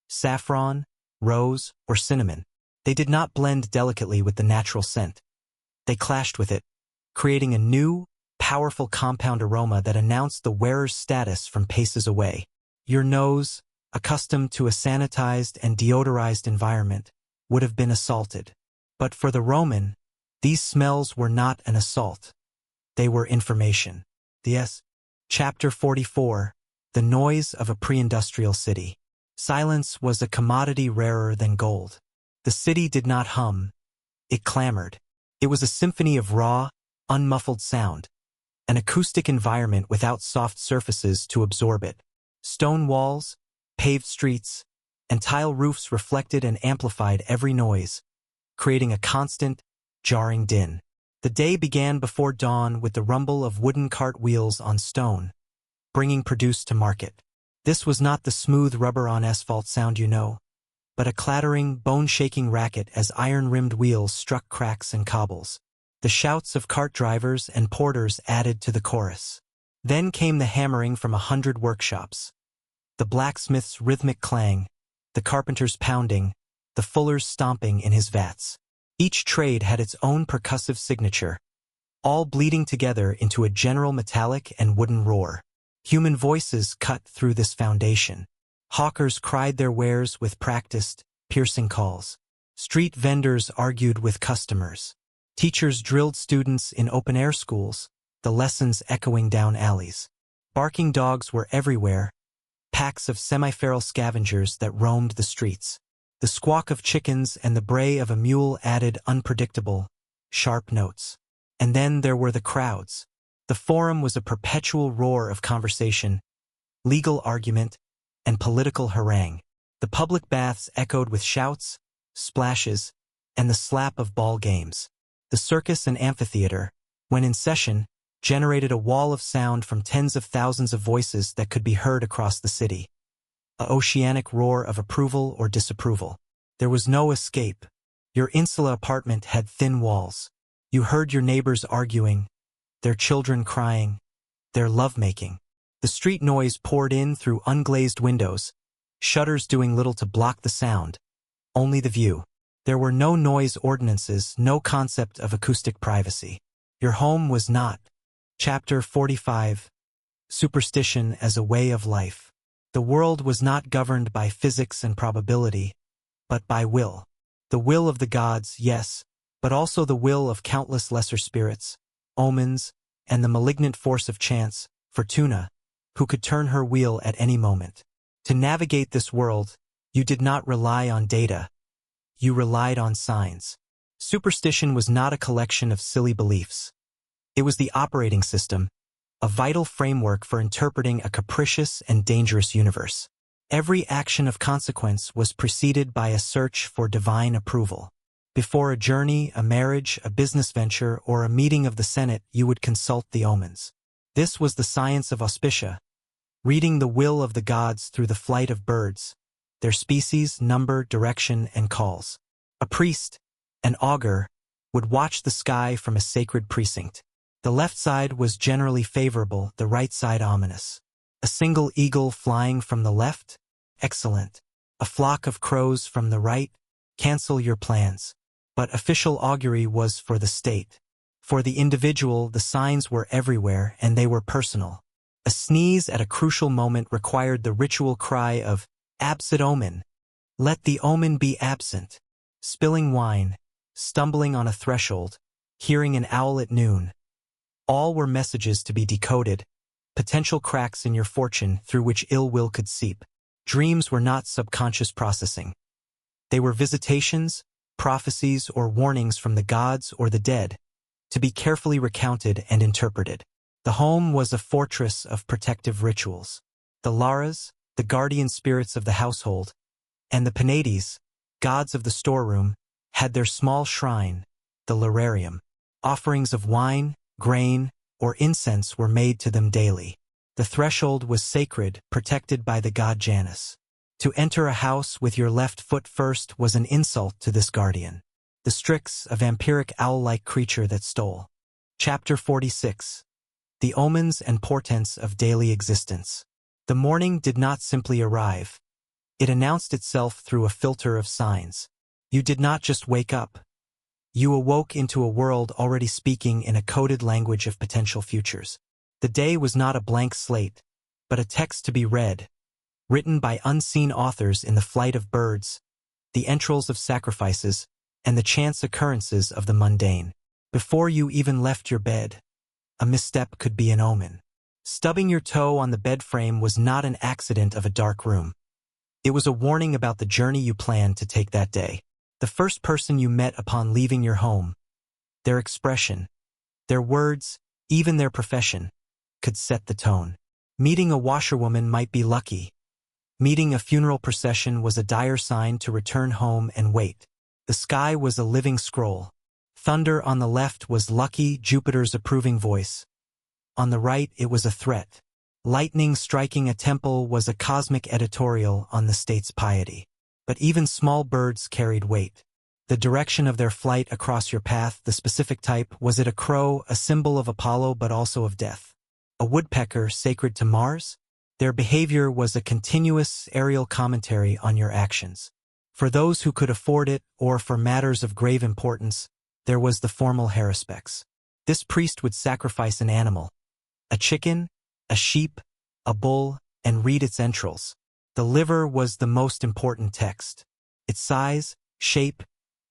saffron, rose, or cinnamon. They did not blend delicately with the natural scent. They clashed with it, creating a new, powerful compound aroma that announced the wearer's status from paces away. Your nose, accustomed to a sanitized and deodorized environment, would have been assaulted. But for the Roman, these smells were not an assault. They were information. Yes. Chapter 44. The Noise of a Pre-Industrial City. Silence was a commodity rarer than gold. The city did not hum. It clamored. It was a symphony of raw, unmuffled sound, an acoustic environment without soft surfaces to absorb it. Stone walls, paved streets, and tile roofs reflected and amplified every noise, creating a constant, jarring din. The day began before dawn with the rumble of wooden cart wheels on stone, bringing produce to market. This was not the smooth rubber-on-asphalt sound you know, but a clattering, bone-shaking racket as iron-rimmed wheels struck cracks and cobbles. The shouts of cart drivers and porters added to the chorus. Then came the hammering from 100 workshops. The blacksmith's rhythmic clang, the carpenter's pounding, the fuller's stomping in his vats. Each trade had its own percussive signature, all bleeding together into a general metallic and wooden roar. Human voices cut through this foundation. Hawkers cried their wares with practiced, piercing calls. Street vendors argued with customers. Teachers drilled students in open-air schools, the lessons echoing down alleys. Barking dogs were everywhere, packs of semi-feral scavengers that roamed the streets. The squawk of chickens and the bray of a mule added unpredictable, sharp notes. And then there were the crowds. The forum was a perpetual roar of conversation, legal argument, and political harangue. The public baths echoed with shouts, splashes, and the slap of ball games. The circus and amphitheater, when in session, generated a wall of sound from tens of thousands of voices that could be heard across the city. An oceanic roar of approval or disapproval. There was no escape. Your insula apartment had thin walls. You heard your neighbors arguing, their children crying, their lovemaking. The street noise poured in through unglazed windows, shutters doing little to block the sound, only the view. There were no noise ordinances, no concept of acoustic privacy. Your home was not. Chapter 45. Superstition as a Way of Life. The world was not governed by physics and probability, but by will. The will of the gods, yes, but also the will of countless lesser spirits, omens, and the malignant force of chance, Fortuna, who could turn her wheel at any moment. To navigate this world, you did not rely on data, you relied on signs. Superstition was not a collection of silly beliefs. It was the operating system, a vital framework for interpreting a capricious and dangerous universe. Every action of consequence was preceded by a search for divine approval. Before a journey, a marriage, a business venture, or a meeting of the Senate, you would consult the omens. This was the science of auspicia, reading the will of the gods through the flight of birds, their species, number, direction, and calls. A priest, an augur, would watch the sky from a sacred precinct. The left side was generally favorable, the right side ominous. A single eagle flying from the left? Excellent. A flock of crows from the right? Cancel your plans. But official augury was for the state. For the individual, the signs were everywhere, and they were personal. A sneeze at a crucial moment required the ritual cry of, "Absent omen." Let the omen be absent. Spilling wine, stumbling on a threshold, hearing an owl at noon. All were messages to be decoded, potential cracks in your fortune through which ill will could seep. Dreams were not subconscious processing. They were visitations, prophecies, or warnings from the gods or the dead, to be carefully recounted and interpreted. The home was a fortress of protective rituals. The Laras, the guardian spirits of the household, and the Penates, gods of the storeroom, had their small shrine, the Lararium. Offerings of wine, grain, or incense were made to them daily. The threshold was sacred, protected by the god Janus. To enter a house with your left foot first was an insult to this guardian. The Strix, a vampiric owl-like creature that stole. Chapter 46. The omens and portents of daily existence. The morning did not simply arrive. It announced itself through a filter of signs. You did not just wake up. You awoke into a world already speaking in a coded language of potential futures. The day was not a blank slate, but a text to be read, written by unseen authors in the flight of birds, the entrails of sacrifices, and the chance occurrences of the mundane. Before you even left your bed, a misstep could be an omen. Stubbing your toe on the bed frame was not an accident of a dark room. It was a warning about the journey you planned to take that day. The first person you met upon leaving your home, their expression, their words, even their profession, could set the tone. Meeting a washerwoman might be lucky. Meeting a funeral procession was a dire sign to return home and wait. The sky was a living scroll. Thunder on the left was lucky, Jupiter's approving voice. On the right, it was a threat. Lightning striking a temple was a cosmic editorial on the state's piety. But even small birds carried weight. The direction of their flight across your path, the specific type, was it a crow, a symbol of Apollo but also of death? A woodpecker, sacred to Mars? Their behavior was a continuous aerial commentary on your actions. For those who could afford it, or for matters of grave importance, there was the formal haruspex. This priest would sacrifice an animal, a chicken, a sheep, a bull, and read its entrails. The liver was the most important text. Its size, shape,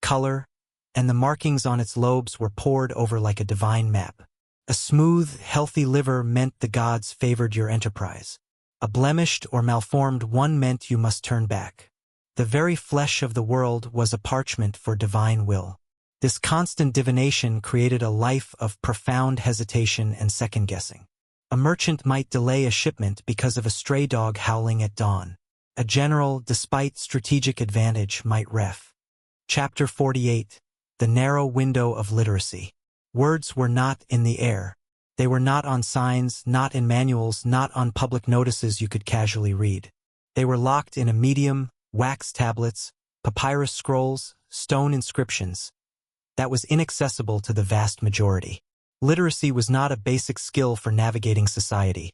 color, and the markings on its lobes were pored over like a divine map. A smooth, healthy liver meant the gods favored your enterprise. A blemished or malformed one meant you must turn back. The very flesh of the world was a parchment for divine will. This constant divination created a life of profound hesitation and second-guessing. A merchant might delay a shipment because of a stray dog howling at dawn. A general, despite strategic advantage, might ref. Chapter 48. The narrow window of literacy. Words were not in the air. They were not on signs, not in manuals, not on public notices you could casually read. They were locked in a medium, wax tablets, papyrus scrolls, stone inscriptions, that was inaccessible to the vast majority. Literacy was not a basic skill for navigating society.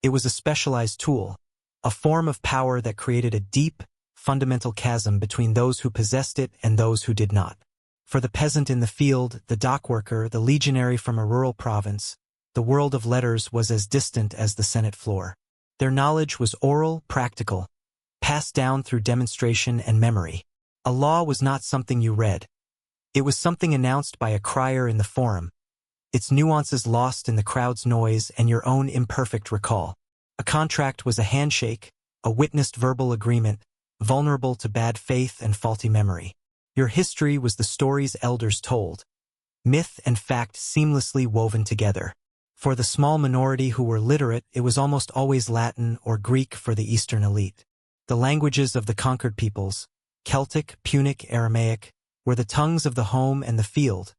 It was a specialized tool, a form of power that created a deep, fundamental chasm between those who possessed it and those who did not. For the peasant in the field, the dockworker, the legionary from a rural province, the world of letters was as distant as the Senate floor. Their knowledge was oral, practical, passed down through demonstration and memory. A law was not something you read. It was something announced by a crier in the forum, its nuances lost in the crowd's noise and your own imperfect recall. A contract was a handshake, a witnessed verbal agreement, vulnerable to bad faith and faulty memory. Your history was the stories elders told, myth and fact seamlessly woven together. For the small minority who were literate, it was almost always Latin or Greek for the Eastern elite. The languages of the conquered peoples, Celtic, Punic, Aramaic, were the tongues of the home and the field,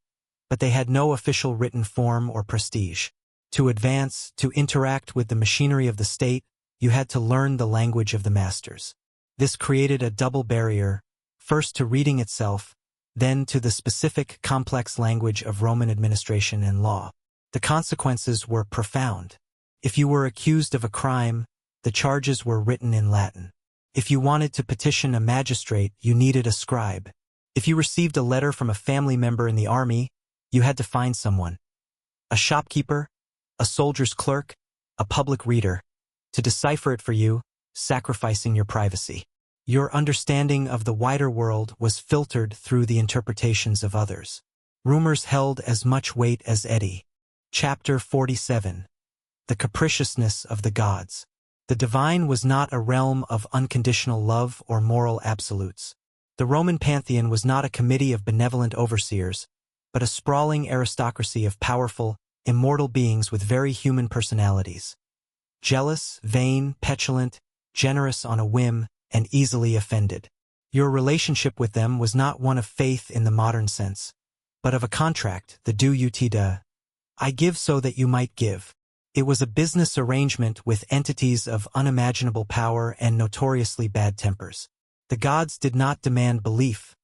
but they had no official written form or prestige. To advance, to interact with the machinery of the state, you had to learn the language of the masters. This created a double barrier, first to reading itself, then to the specific, complex language of Roman administration and law. The consequences were profound. If you were accused of a crime, the charges were written in Latin. If you wanted to petition a magistrate, you needed a scribe. If you received a letter from a family member in the army, you had to find someone, a shopkeeper, a soldier's clerk, a public reader, to decipher it for you, sacrificing your privacy. Your understanding of the wider world was filtered through the interpretations of others. Rumors held as much weight as Eddie. Chapter 47. The Capriciousness of the Gods. The divine was not a realm of unconditional love or moral absolutes. The Roman pantheon was not a committee of benevolent overseers, but a sprawling aristocracy of powerful, immortal beings with very human personalities. Jealous, vain, petulant, generous on a whim, and easily offended. Your relationship with them was not one of faith in the modern sense, but of a contract, the do ut de. I give so that you might give. It was a business arrangement with entities of unimaginable power and notoriously bad tempers. The gods did not demand belief.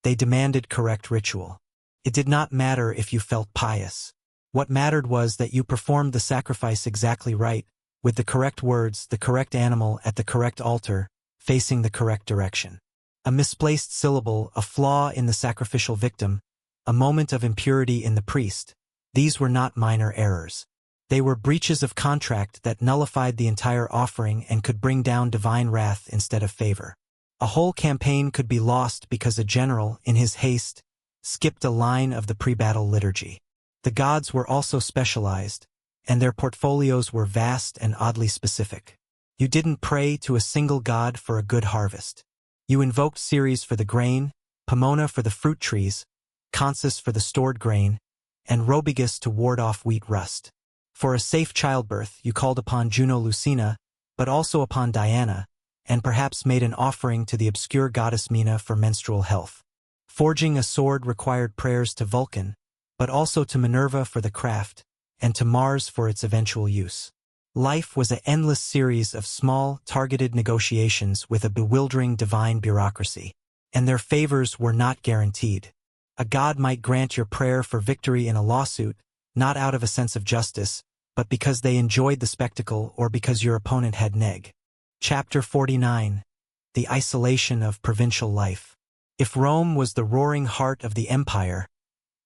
They demanded correct ritual. It did not matter if you felt pious. What mattered was that you performed the sacrifice exactly right, with the correct words, the correct animal at the correct altar, facing the correct direction. A misplaced syllable, a flaw in the sacrificial victim, a moment of impurity in the priest, these were not minor errors. They were breaches of contract that nullified the entire offering and could bring down divine wrath instead of favor. A whole campaign could be lost because a general, in his haste, skipped a line of the pre-battle liturgy. The gods were also specialized, and their portfolios were vast and oddly specific. You didn't pray to a single god for a good harvest. You invoked Ceres for the grain, Pomona for the fruit trees, Consus for the stored grain, and Robigus to ward off wheat rust. For a safe childbirth, you called upon Juno Lucina, but also upon Diana, and perhaps made an offering to the obscure goddess Mina for menstrual health. Forging a sword required prayers to Vulcan, but also to Minerva for the craft, and to Mars for its eventual use. Life was an endless series of small, targeted negotiations with a bewildering divine bureaucracy, and their favors were not guaranteed. A god might grant your prayer for victory in a lawsuit, not out of a sense of justice, but because they enjoyed the spectacle or because your opponent had neg. Chapter 49. The Isolation of Provincial Life. If Rome was the roaring heart of the empire,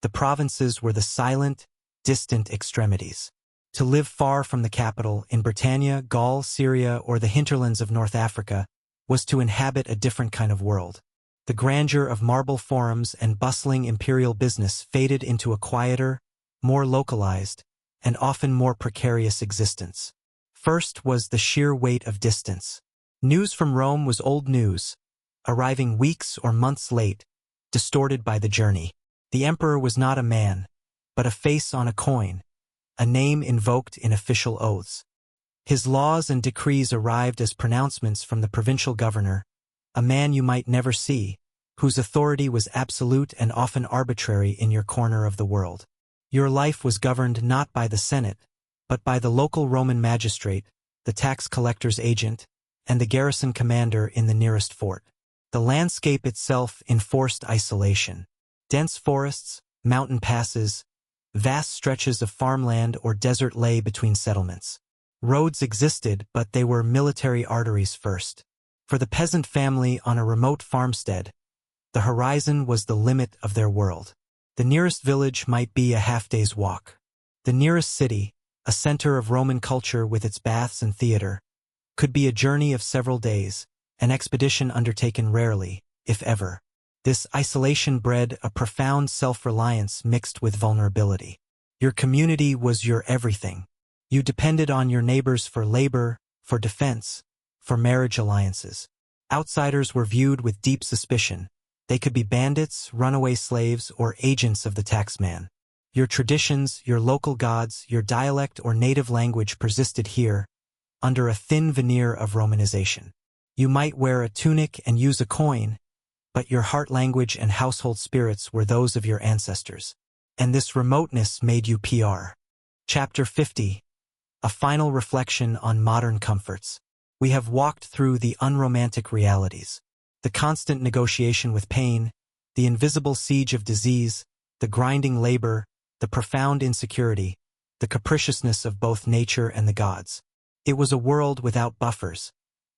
the provinces were the silent, distant extremities. To live far from the capital in Britannia, Gaul, Syria, or the hinterlands of North Africa was to inhabit a different kind of world. The grandeur of marble forums and bustling imperial business faded into a quieter, more localized, and often more precarious existence. First was the sheer weight of distance. News from Rome was old news, arriving weeks or months late, distorted by the journey. The emperor was not a man, but a face on a coin, a name invoked in official oaths. His laws and decrees arrived as pronouncements from the provincial governor, a man you might never see, whose authority was absolute and often arbitrary in your corner of the world. Your life was governed not by the Senate, but by the local Roman magistrate, the tax collector's agent, and the garrison commander in the nearest fort. The landscape itself enforced isolation. Dense forests, mountain passes, vast stretches of farmland or desert lay between settlements. Roads existed, but they were military arteries first. For the peasant family on a remote farmstead, the horizon was the limit of their world. The nearest village might be a half-day's walk. The nearest city, a center of Roman culture with its baths and theater, could be a journey of several days, an expedition undertaken rarely, if ever. This isolation bred a profound self-reliance mixed with vulnerability. Your community was your everything. You depended on your neighbors for labor, for defense, for marriage alliances. Outsiders were viewed with deep suspicion. They could be bandits, runaway slaves, or agents of the taxman. Your traditions, your local gods, your dialect or native language persisted here, under a thin veneer of Romanization. You might wear a tunic and use a coin, but your heart language and household spirits were those of your ancestors. And this remoteness made you PR. Chapter 50. A final reflection on modern comforts. We have walked through the unromantic realities. The constant negotiation with pain, the invisible siege of disease, the grinding labor, the profound insecurity, the capriciousness of both nature and the gods. It was a world without buffers,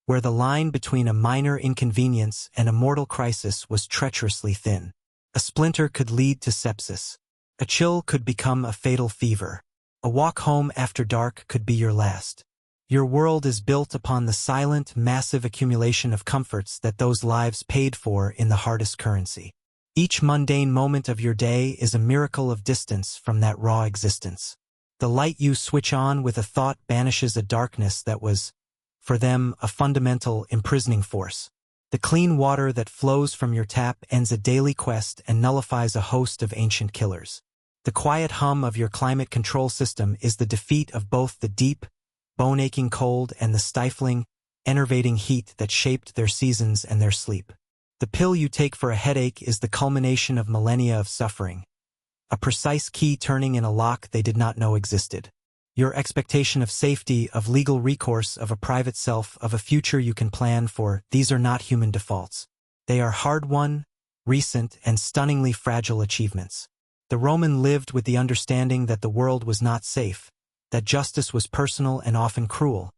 where the line between a minor inconvenience and a mortal crisis was treacherously thin. A splinter could lead to sepsis. A chill could become a fatal fever. A walk home after dark could be your last. Your world is built upon the silent, massive accumulation of comforts that those lives paid for in the hardest currency. Each mundane moment of your day is a miracle of distance from that raw existence. The light you switch on with a thought banishes a darkness that was, for them, a fundamental, imprisoning force. The clean water that flows from your tap ends a daily quest and nullifies a host of ancient killers. The quiet hum of your climate control system is the defeat of both the deep, bone-aching cold and the stifling, enervating heat that shaped their seasons and their sleep. The pill you take for a headache is the culmination of millennia of suffering, a precise key turning in a lock they did not know existed. Your expectation of safety, of legal recourse, of a private self, of a future you can plan for, these are not human defaults. They are hard-won, recent, and stunningly fragile achievements. The Roman lived with the understanding that the world was not safe, that justice was personal and often cruel,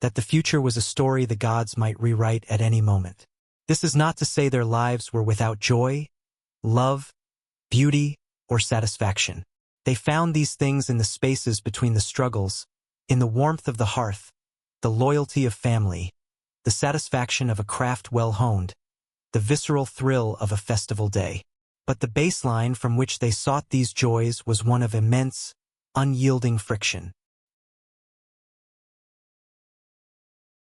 that the future was a story the gods might rewrite at any moment. This is not to say their lives were without joy, love, beauty, or satisfaction. They found these things in the spaces between the struggles, in the warmth of the hearth, the loyalty of family, the satisfaction of a craft well honed, the visceral thrill of a festival day. But the baseline from which they sought these joys was one of immense, unyielding friction.